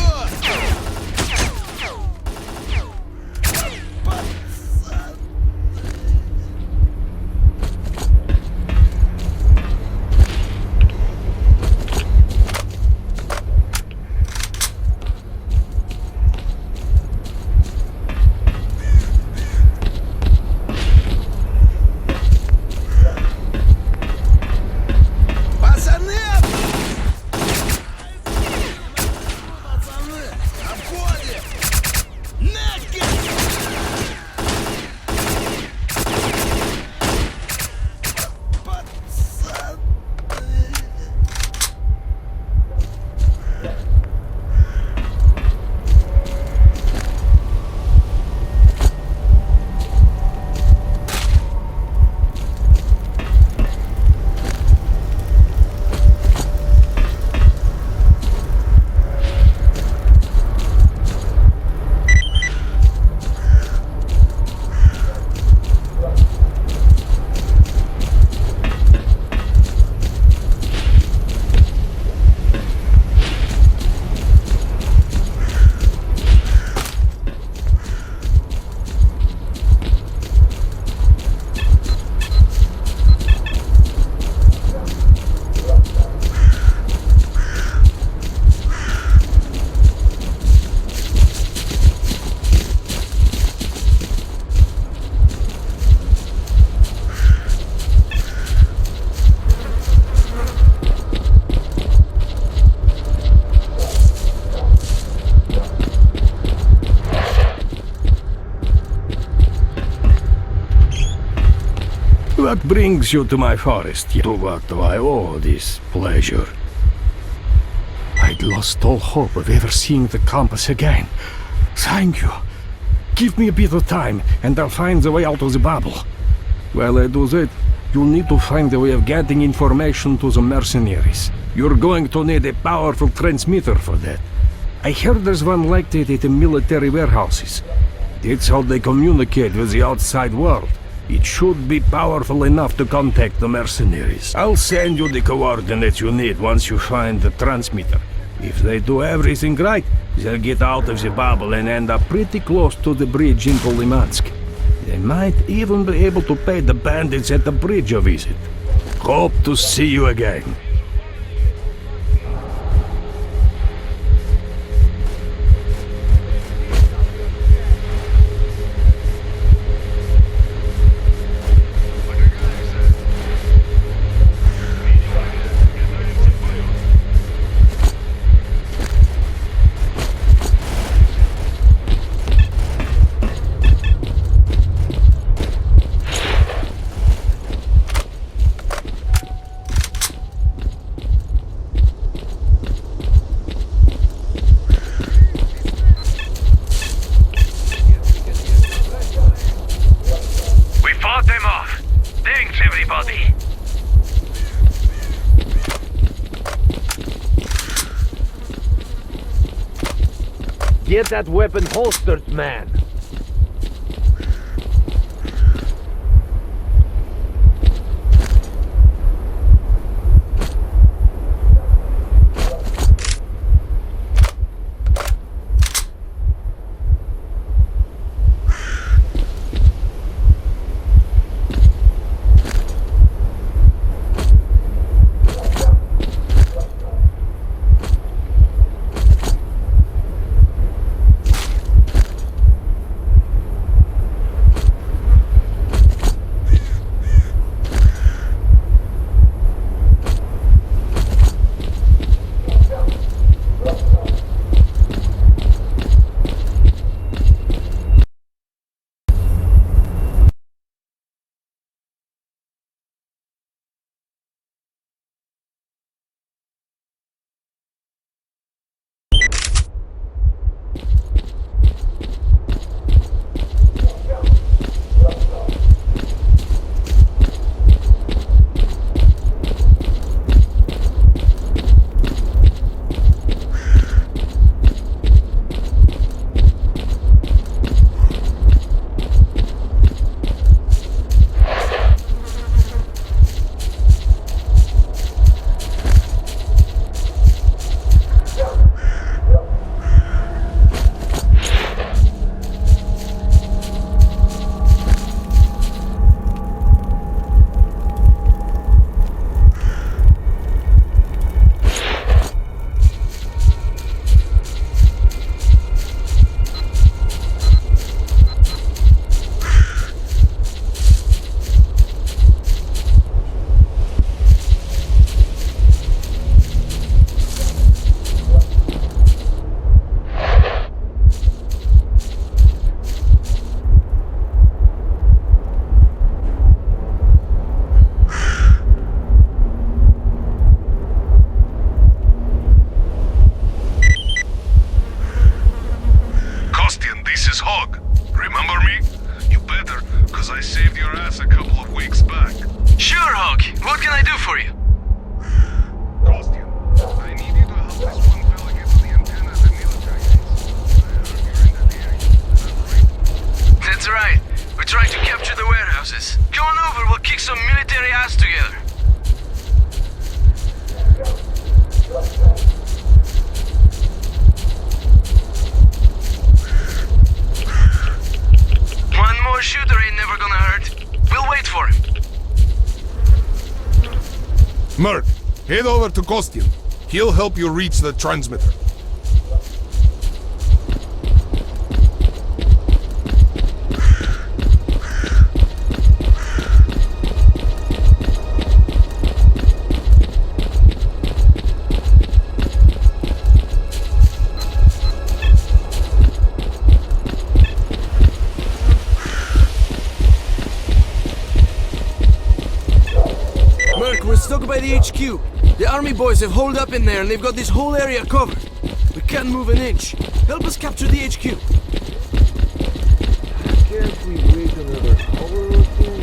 What brings you to my forest? To what do I owe this pleasure? I'd lost all hope of ever seeing the compass again. Thank you. Give me a bit of time, and I'll find the way out of the bubble. While I do that, you'll need to find a way of getting information to the mercenaries. You're going to need a powerful transmitter for that. I heard there's one like that at the military warehouses. That's how they communicate with the outside world. It should be powerful enough to contact the mercenaries. I'll send you the coordinates you need once you find the transmitter. If they do everything right, they'll get out of the bubble and end up pretty close to the bridge into Limansk. They might even be able to pay the bandits at the bridge a visit. Hope to see you again. Get that weapon holstered, man. ass together. One more shooter ain't never gonna hurt. We'll wait for him. Merc, head over to Kostian. He'll help you reach the transmitter. Merc, we're stuck by the HQ. The army boys have holed up in there and they've got this whole area covered. We can't move an inch. Help us capture the HQ. Can't we wait another hour or two?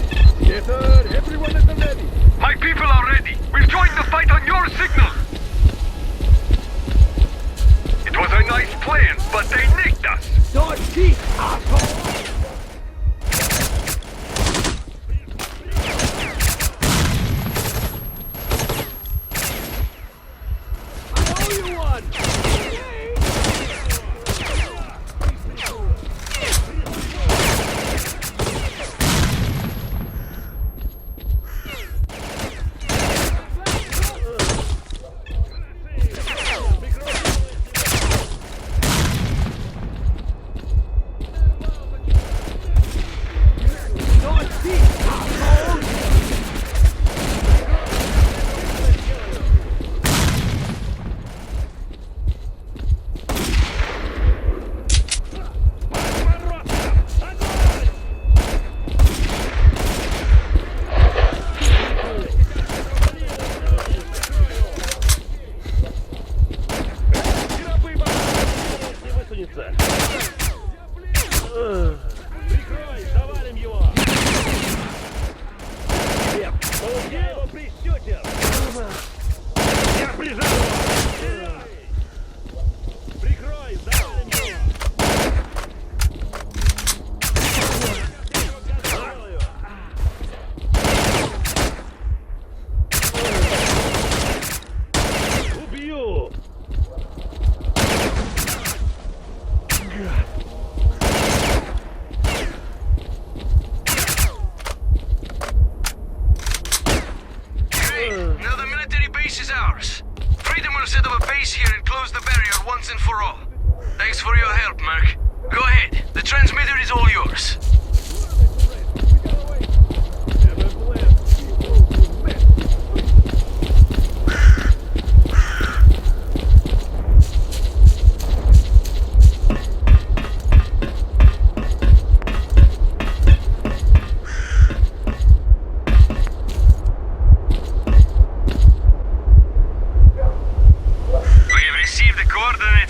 Yes, sir. Everyone is ready. My people are ready. We'll join the fight on your signal. It was a nice plan, but they nicked us. Don't speak, asshole!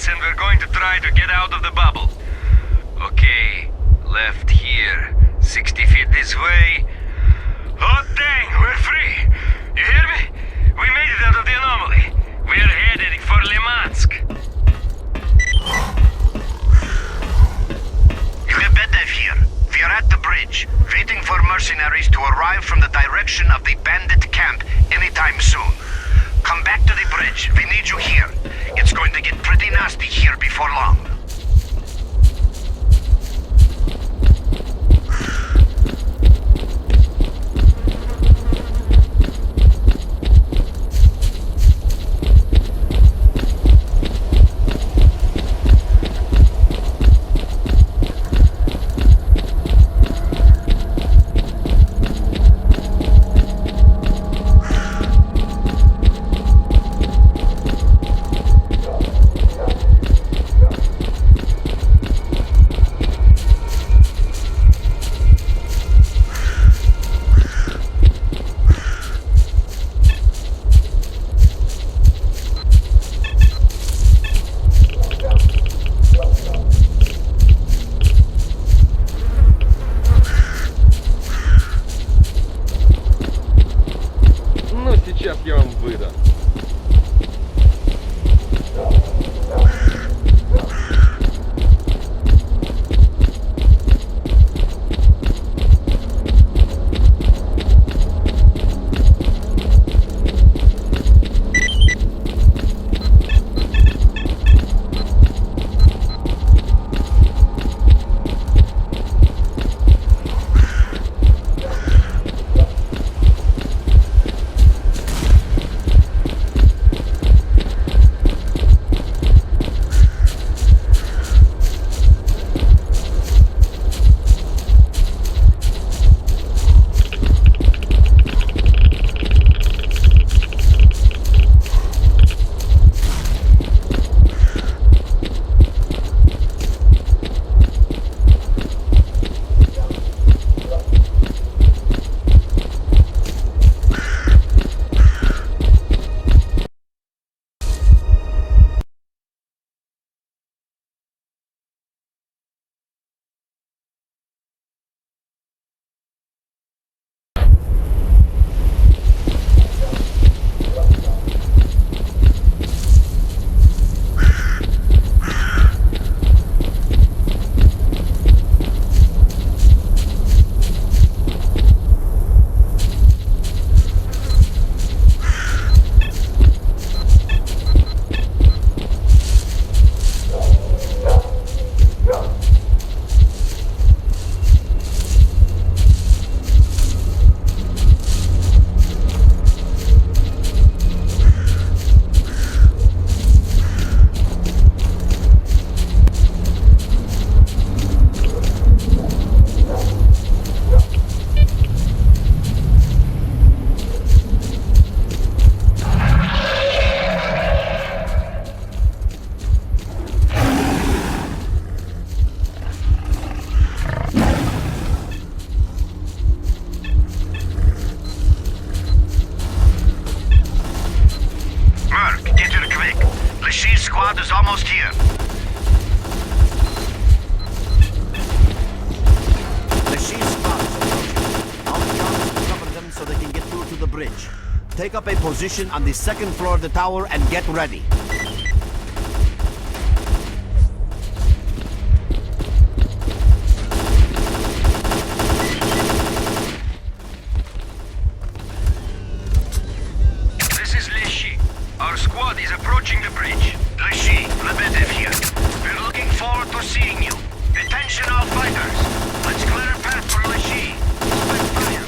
And we're going to try to get out of the bubble. Okay, left here. 60 feet this way. Oh dang, we're free! You hear me? We made it out of the anomaly. We're headed for Limansk. Lebedev here. We're at the bridge, waiting for mercenaries to arrive from the direction of the bandit camp anytime soon. Come back to the bridge. We need you here. It's going to get pretty nasty here before long. squad is almost here. The She's spots approaching. I'll be on to cover them so they can get through to the bridge. Take up a position on the second floor of the tower and get ready. This is Leshi. Our squad is approaching the bridge. Leshi, Lebedev here. We're looking forward to seeing you. Attention all fighters. Let's clear a path for Leshi. Open fire.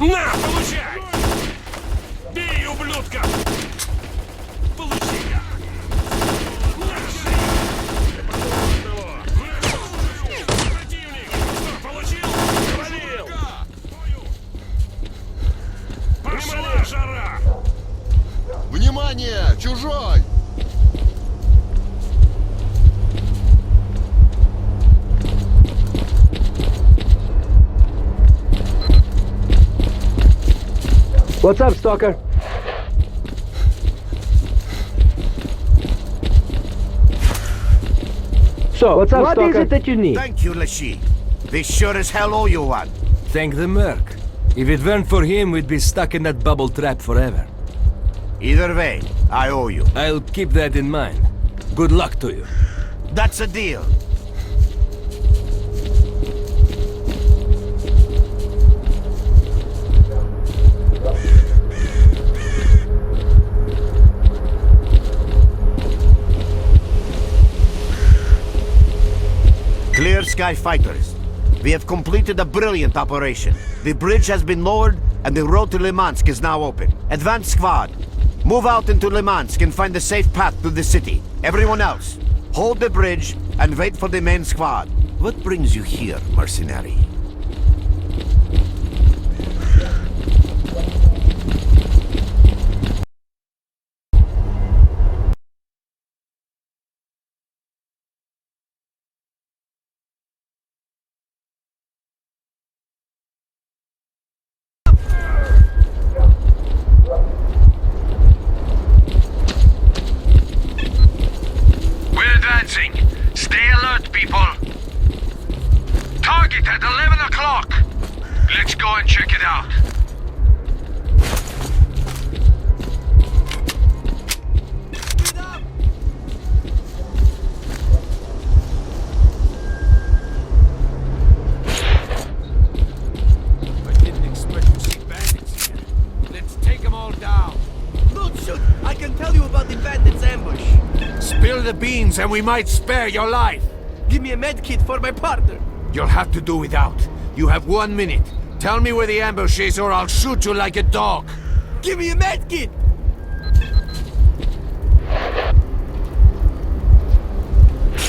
На, получай! Бей, ублюдка! Получи-ка! Противник! Что, получил? Провалил! Пошла жара! Внимание! Чужой! What's up, Stalker? So, what Stalker? is it that you need? Thank you, Lashi. They sure as hell owe you one. Thank the Merc. If it weren't for him, we'd be stuck in that bubble trap forever. Either way, I owe you. I'll keep that in mind. Good luck to you. That's a deal. Clear Sky Fighters. We have completed a brilliant operation. The bridge has been lowered and the road to Limansk is now open. Advance squad. Move out into Limansk and find a safe path to the city. Everyone else, hold the bridge and wait for the main squad. What brings you here, mercenary? Stay alert, people. Target at 11 o'clock. Let's go and check it out. I didn't expect to see bandits here. Let's take them all down. Don't shoot! I can tell you about the bandits' ambush. Spill the beans and we might spare your life. Give me a med kit for my partner. You'll have to do without. You have 1 minute. Tell me where the ambush is or I'll shoot you like a dog. Give me a med kit!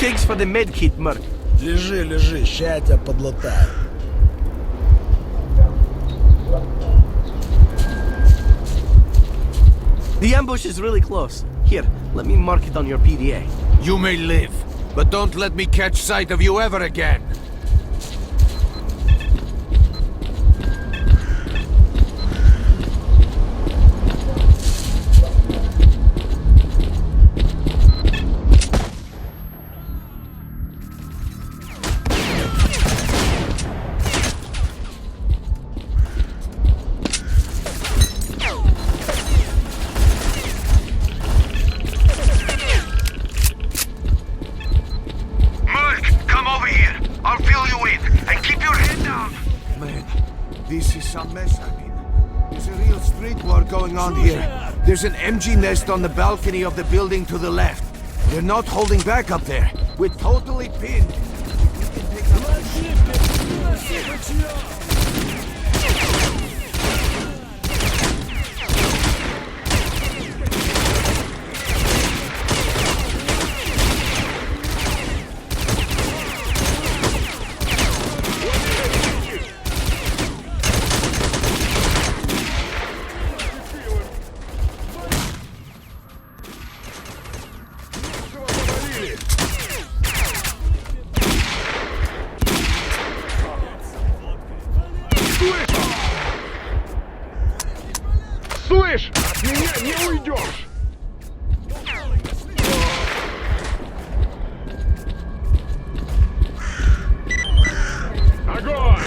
Thanks for the med kit, Merc. Лежи, лежи, ща я тебя подлатаю. The ambush is really close. Here, let me mark it on your PDA. You may live, but don't let me catch sight of you ever again. There's an MG nest on the balcony of the building to the left. They're not holding back up there. We're totally pinned. Слышь, от меня не уйдешь! Огонь!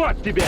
Вот тебе!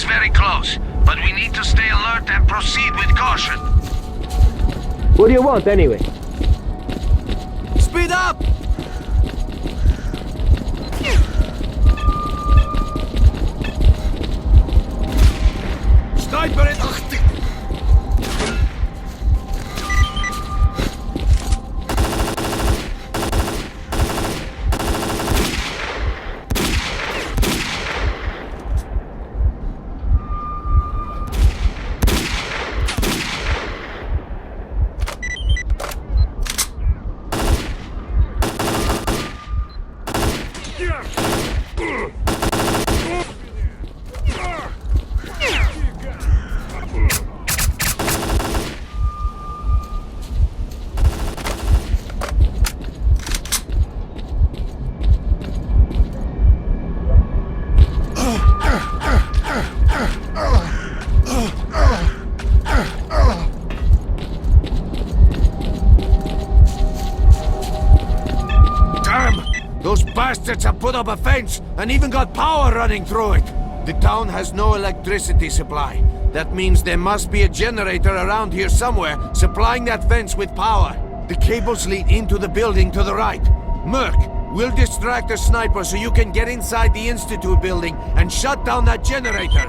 is very close, but we need to stay alert and proceed with caution. What do you want, anyway? Speed up! Sniper in... Those bastards have put up a fence and even got power running through it. The town has no electricity supply. That means there must be a generator around here somewhere supplying that fence with power. The cables lead into the building to the right. Merc, we'll distract the sniper so you can get inside the Institute building and shut down that generator.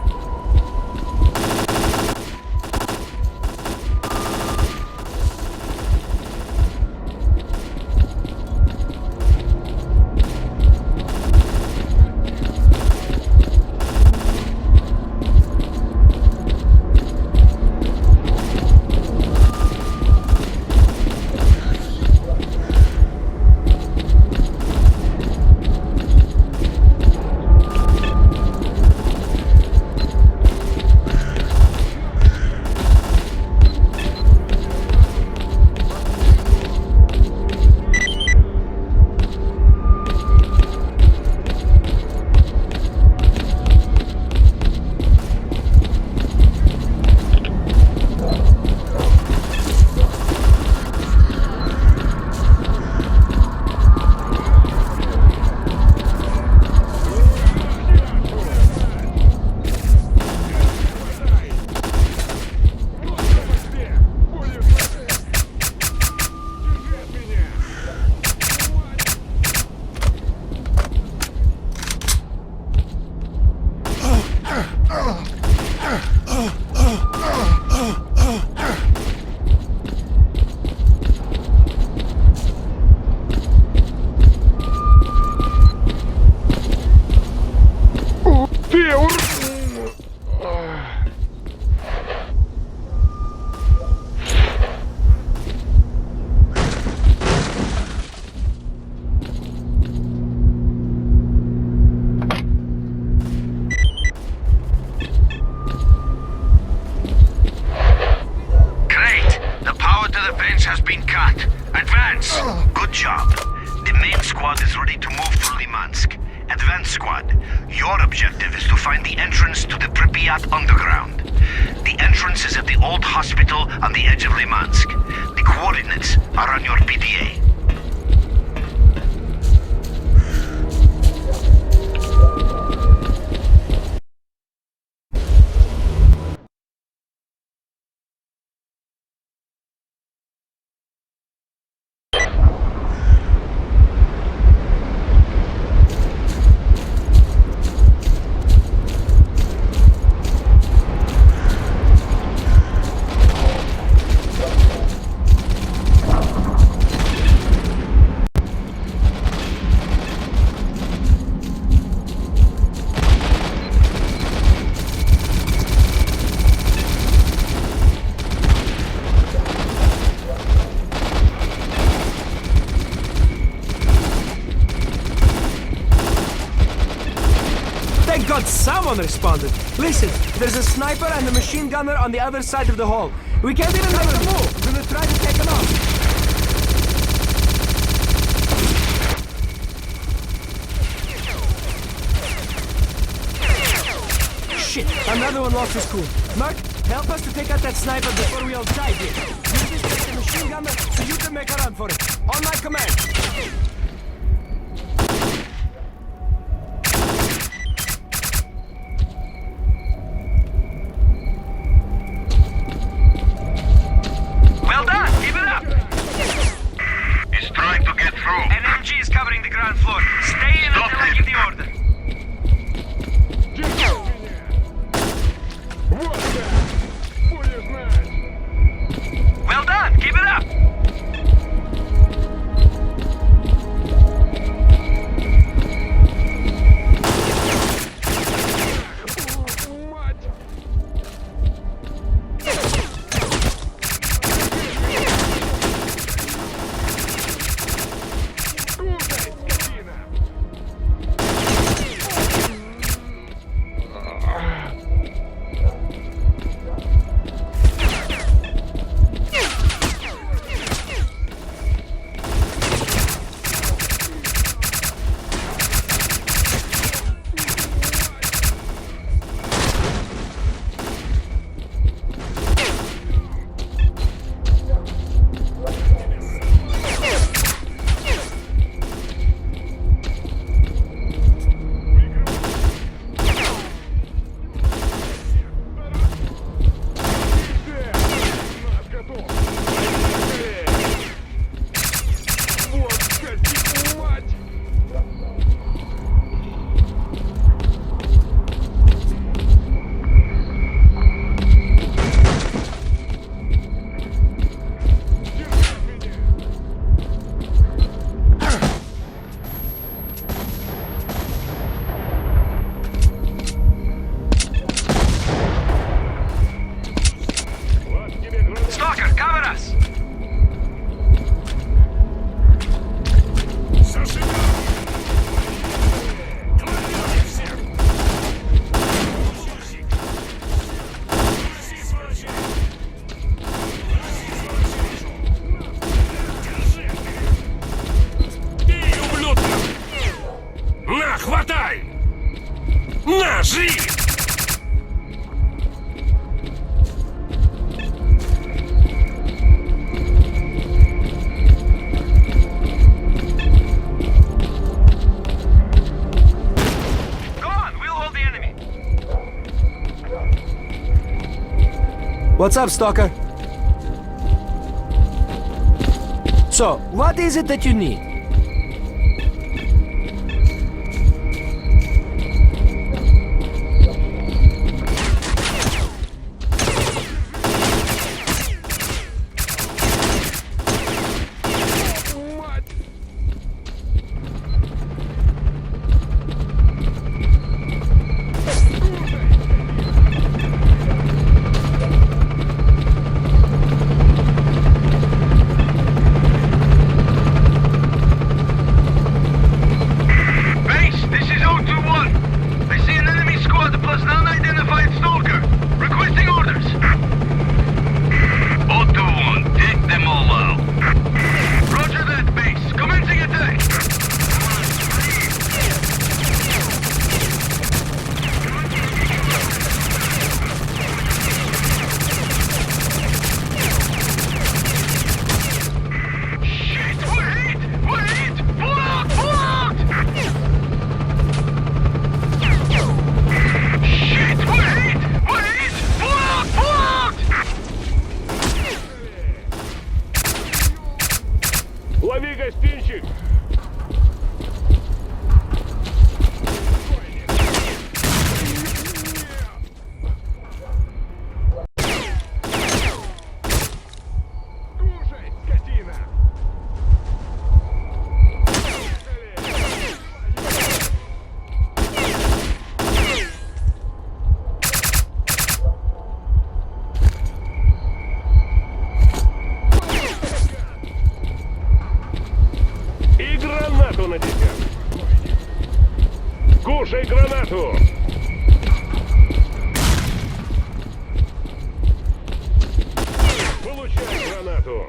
Someone responded. Listen, there's a sniper and a machine gunner on the other side of the hall. We can't even make a move. We're gonna try to take them out. Shit, another one lost his cool. Mark, help us to take out that sniper before we all die here. You just take the machine gunner so you can make a run for it. On my command. What's up, Stalker? So, what is it that you need? Лови, гостинчик! Кушай, скотина! И гранату на десерт. Кушай гранату! Получай гранату!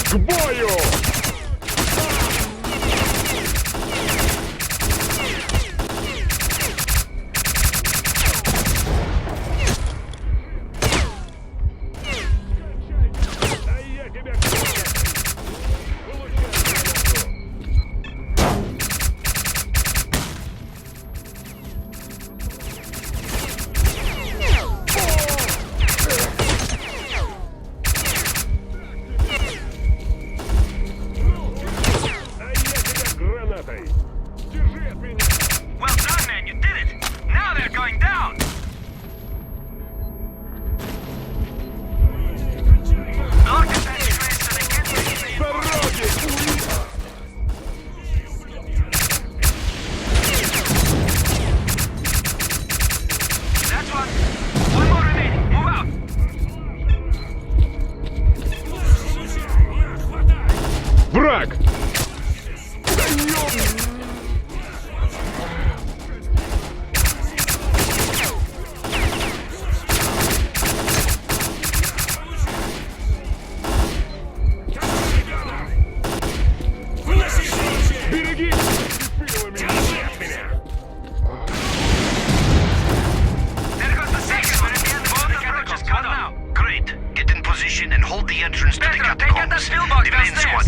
К бою! Well done, man, you did it! Now they're going down! That's one. One more remaining. Move out! Враг! Выносить оружие!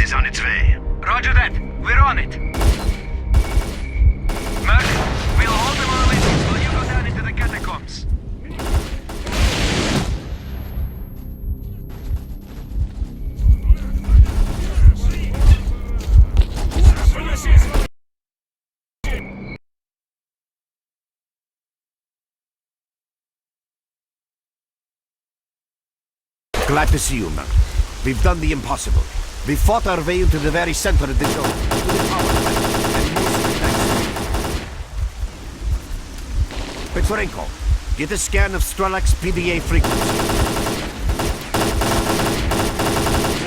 is on its way. Roger that. We're on it. Merc, we'll hold them on witness while you go down into the catacombs. Glad to see you, man. We've done the impossible. We fought our way into the very center of the zone. To the power plant, and most of the Petrenko, get a scan of STAL.K.E.R.'s PDA frequency.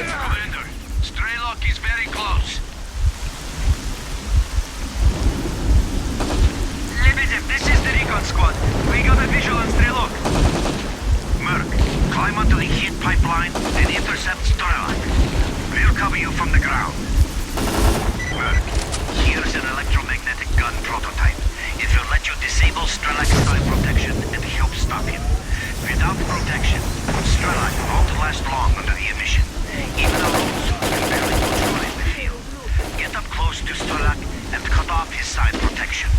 Commander, S.T.A.L.K.E.R is very close. Lebedev, this is the recon squad. We got a visual on S.T.A.L.K.E.R. Merc, climb onto the heat pipeline and intercept S.T.A.L.K.E.R. We'll cover you from the ground. Merc, here's an electromagnetic gun prototype. It will let you disable S.T.A.L.K.E.'s protection and help stop him. Without protection, S.T.A.L.K.E.R won't last long under the emission. Even our own suit can barely neutralize the field. Get up close to S.T.A.L.K.E.R and cut off his side protection.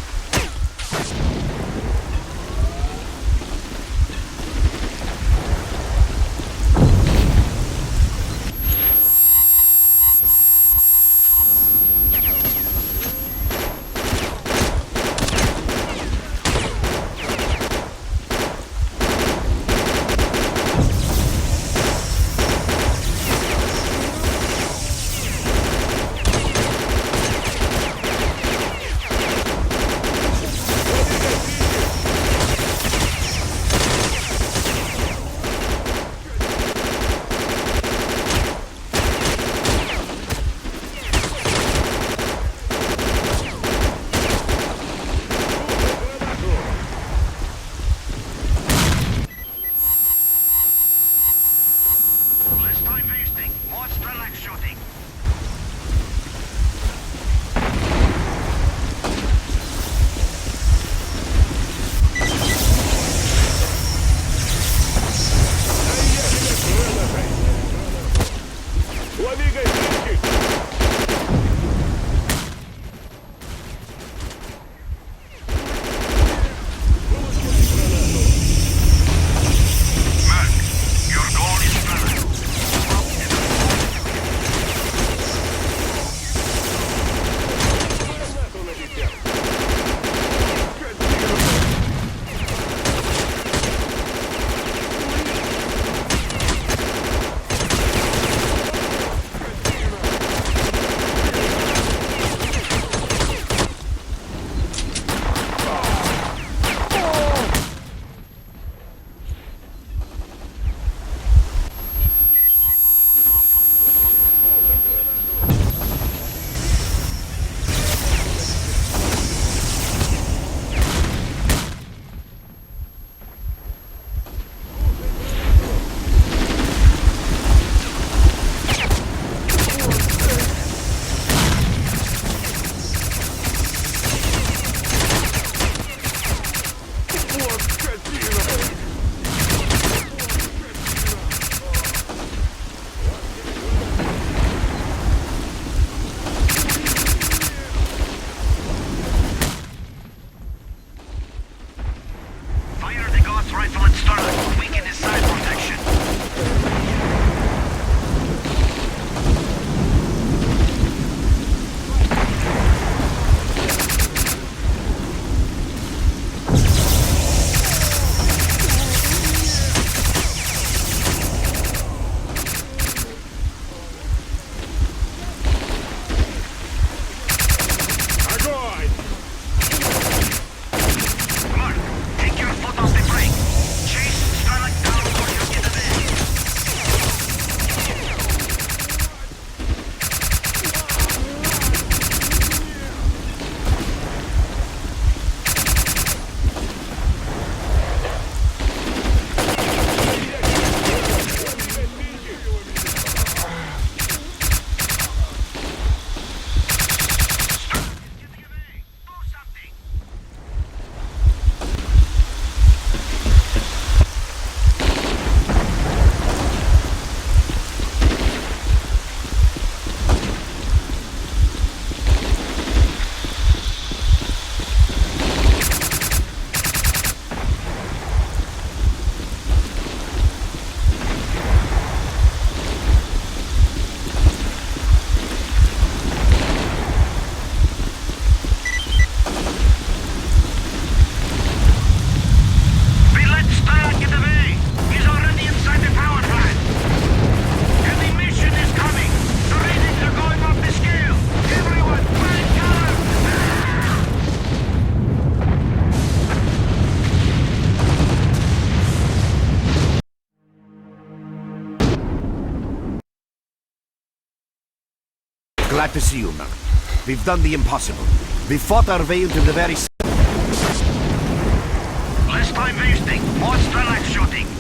Glad to see you, Merc. We've done the impossible. We fought our way into the very... Less time wasting. More Strelak shooting.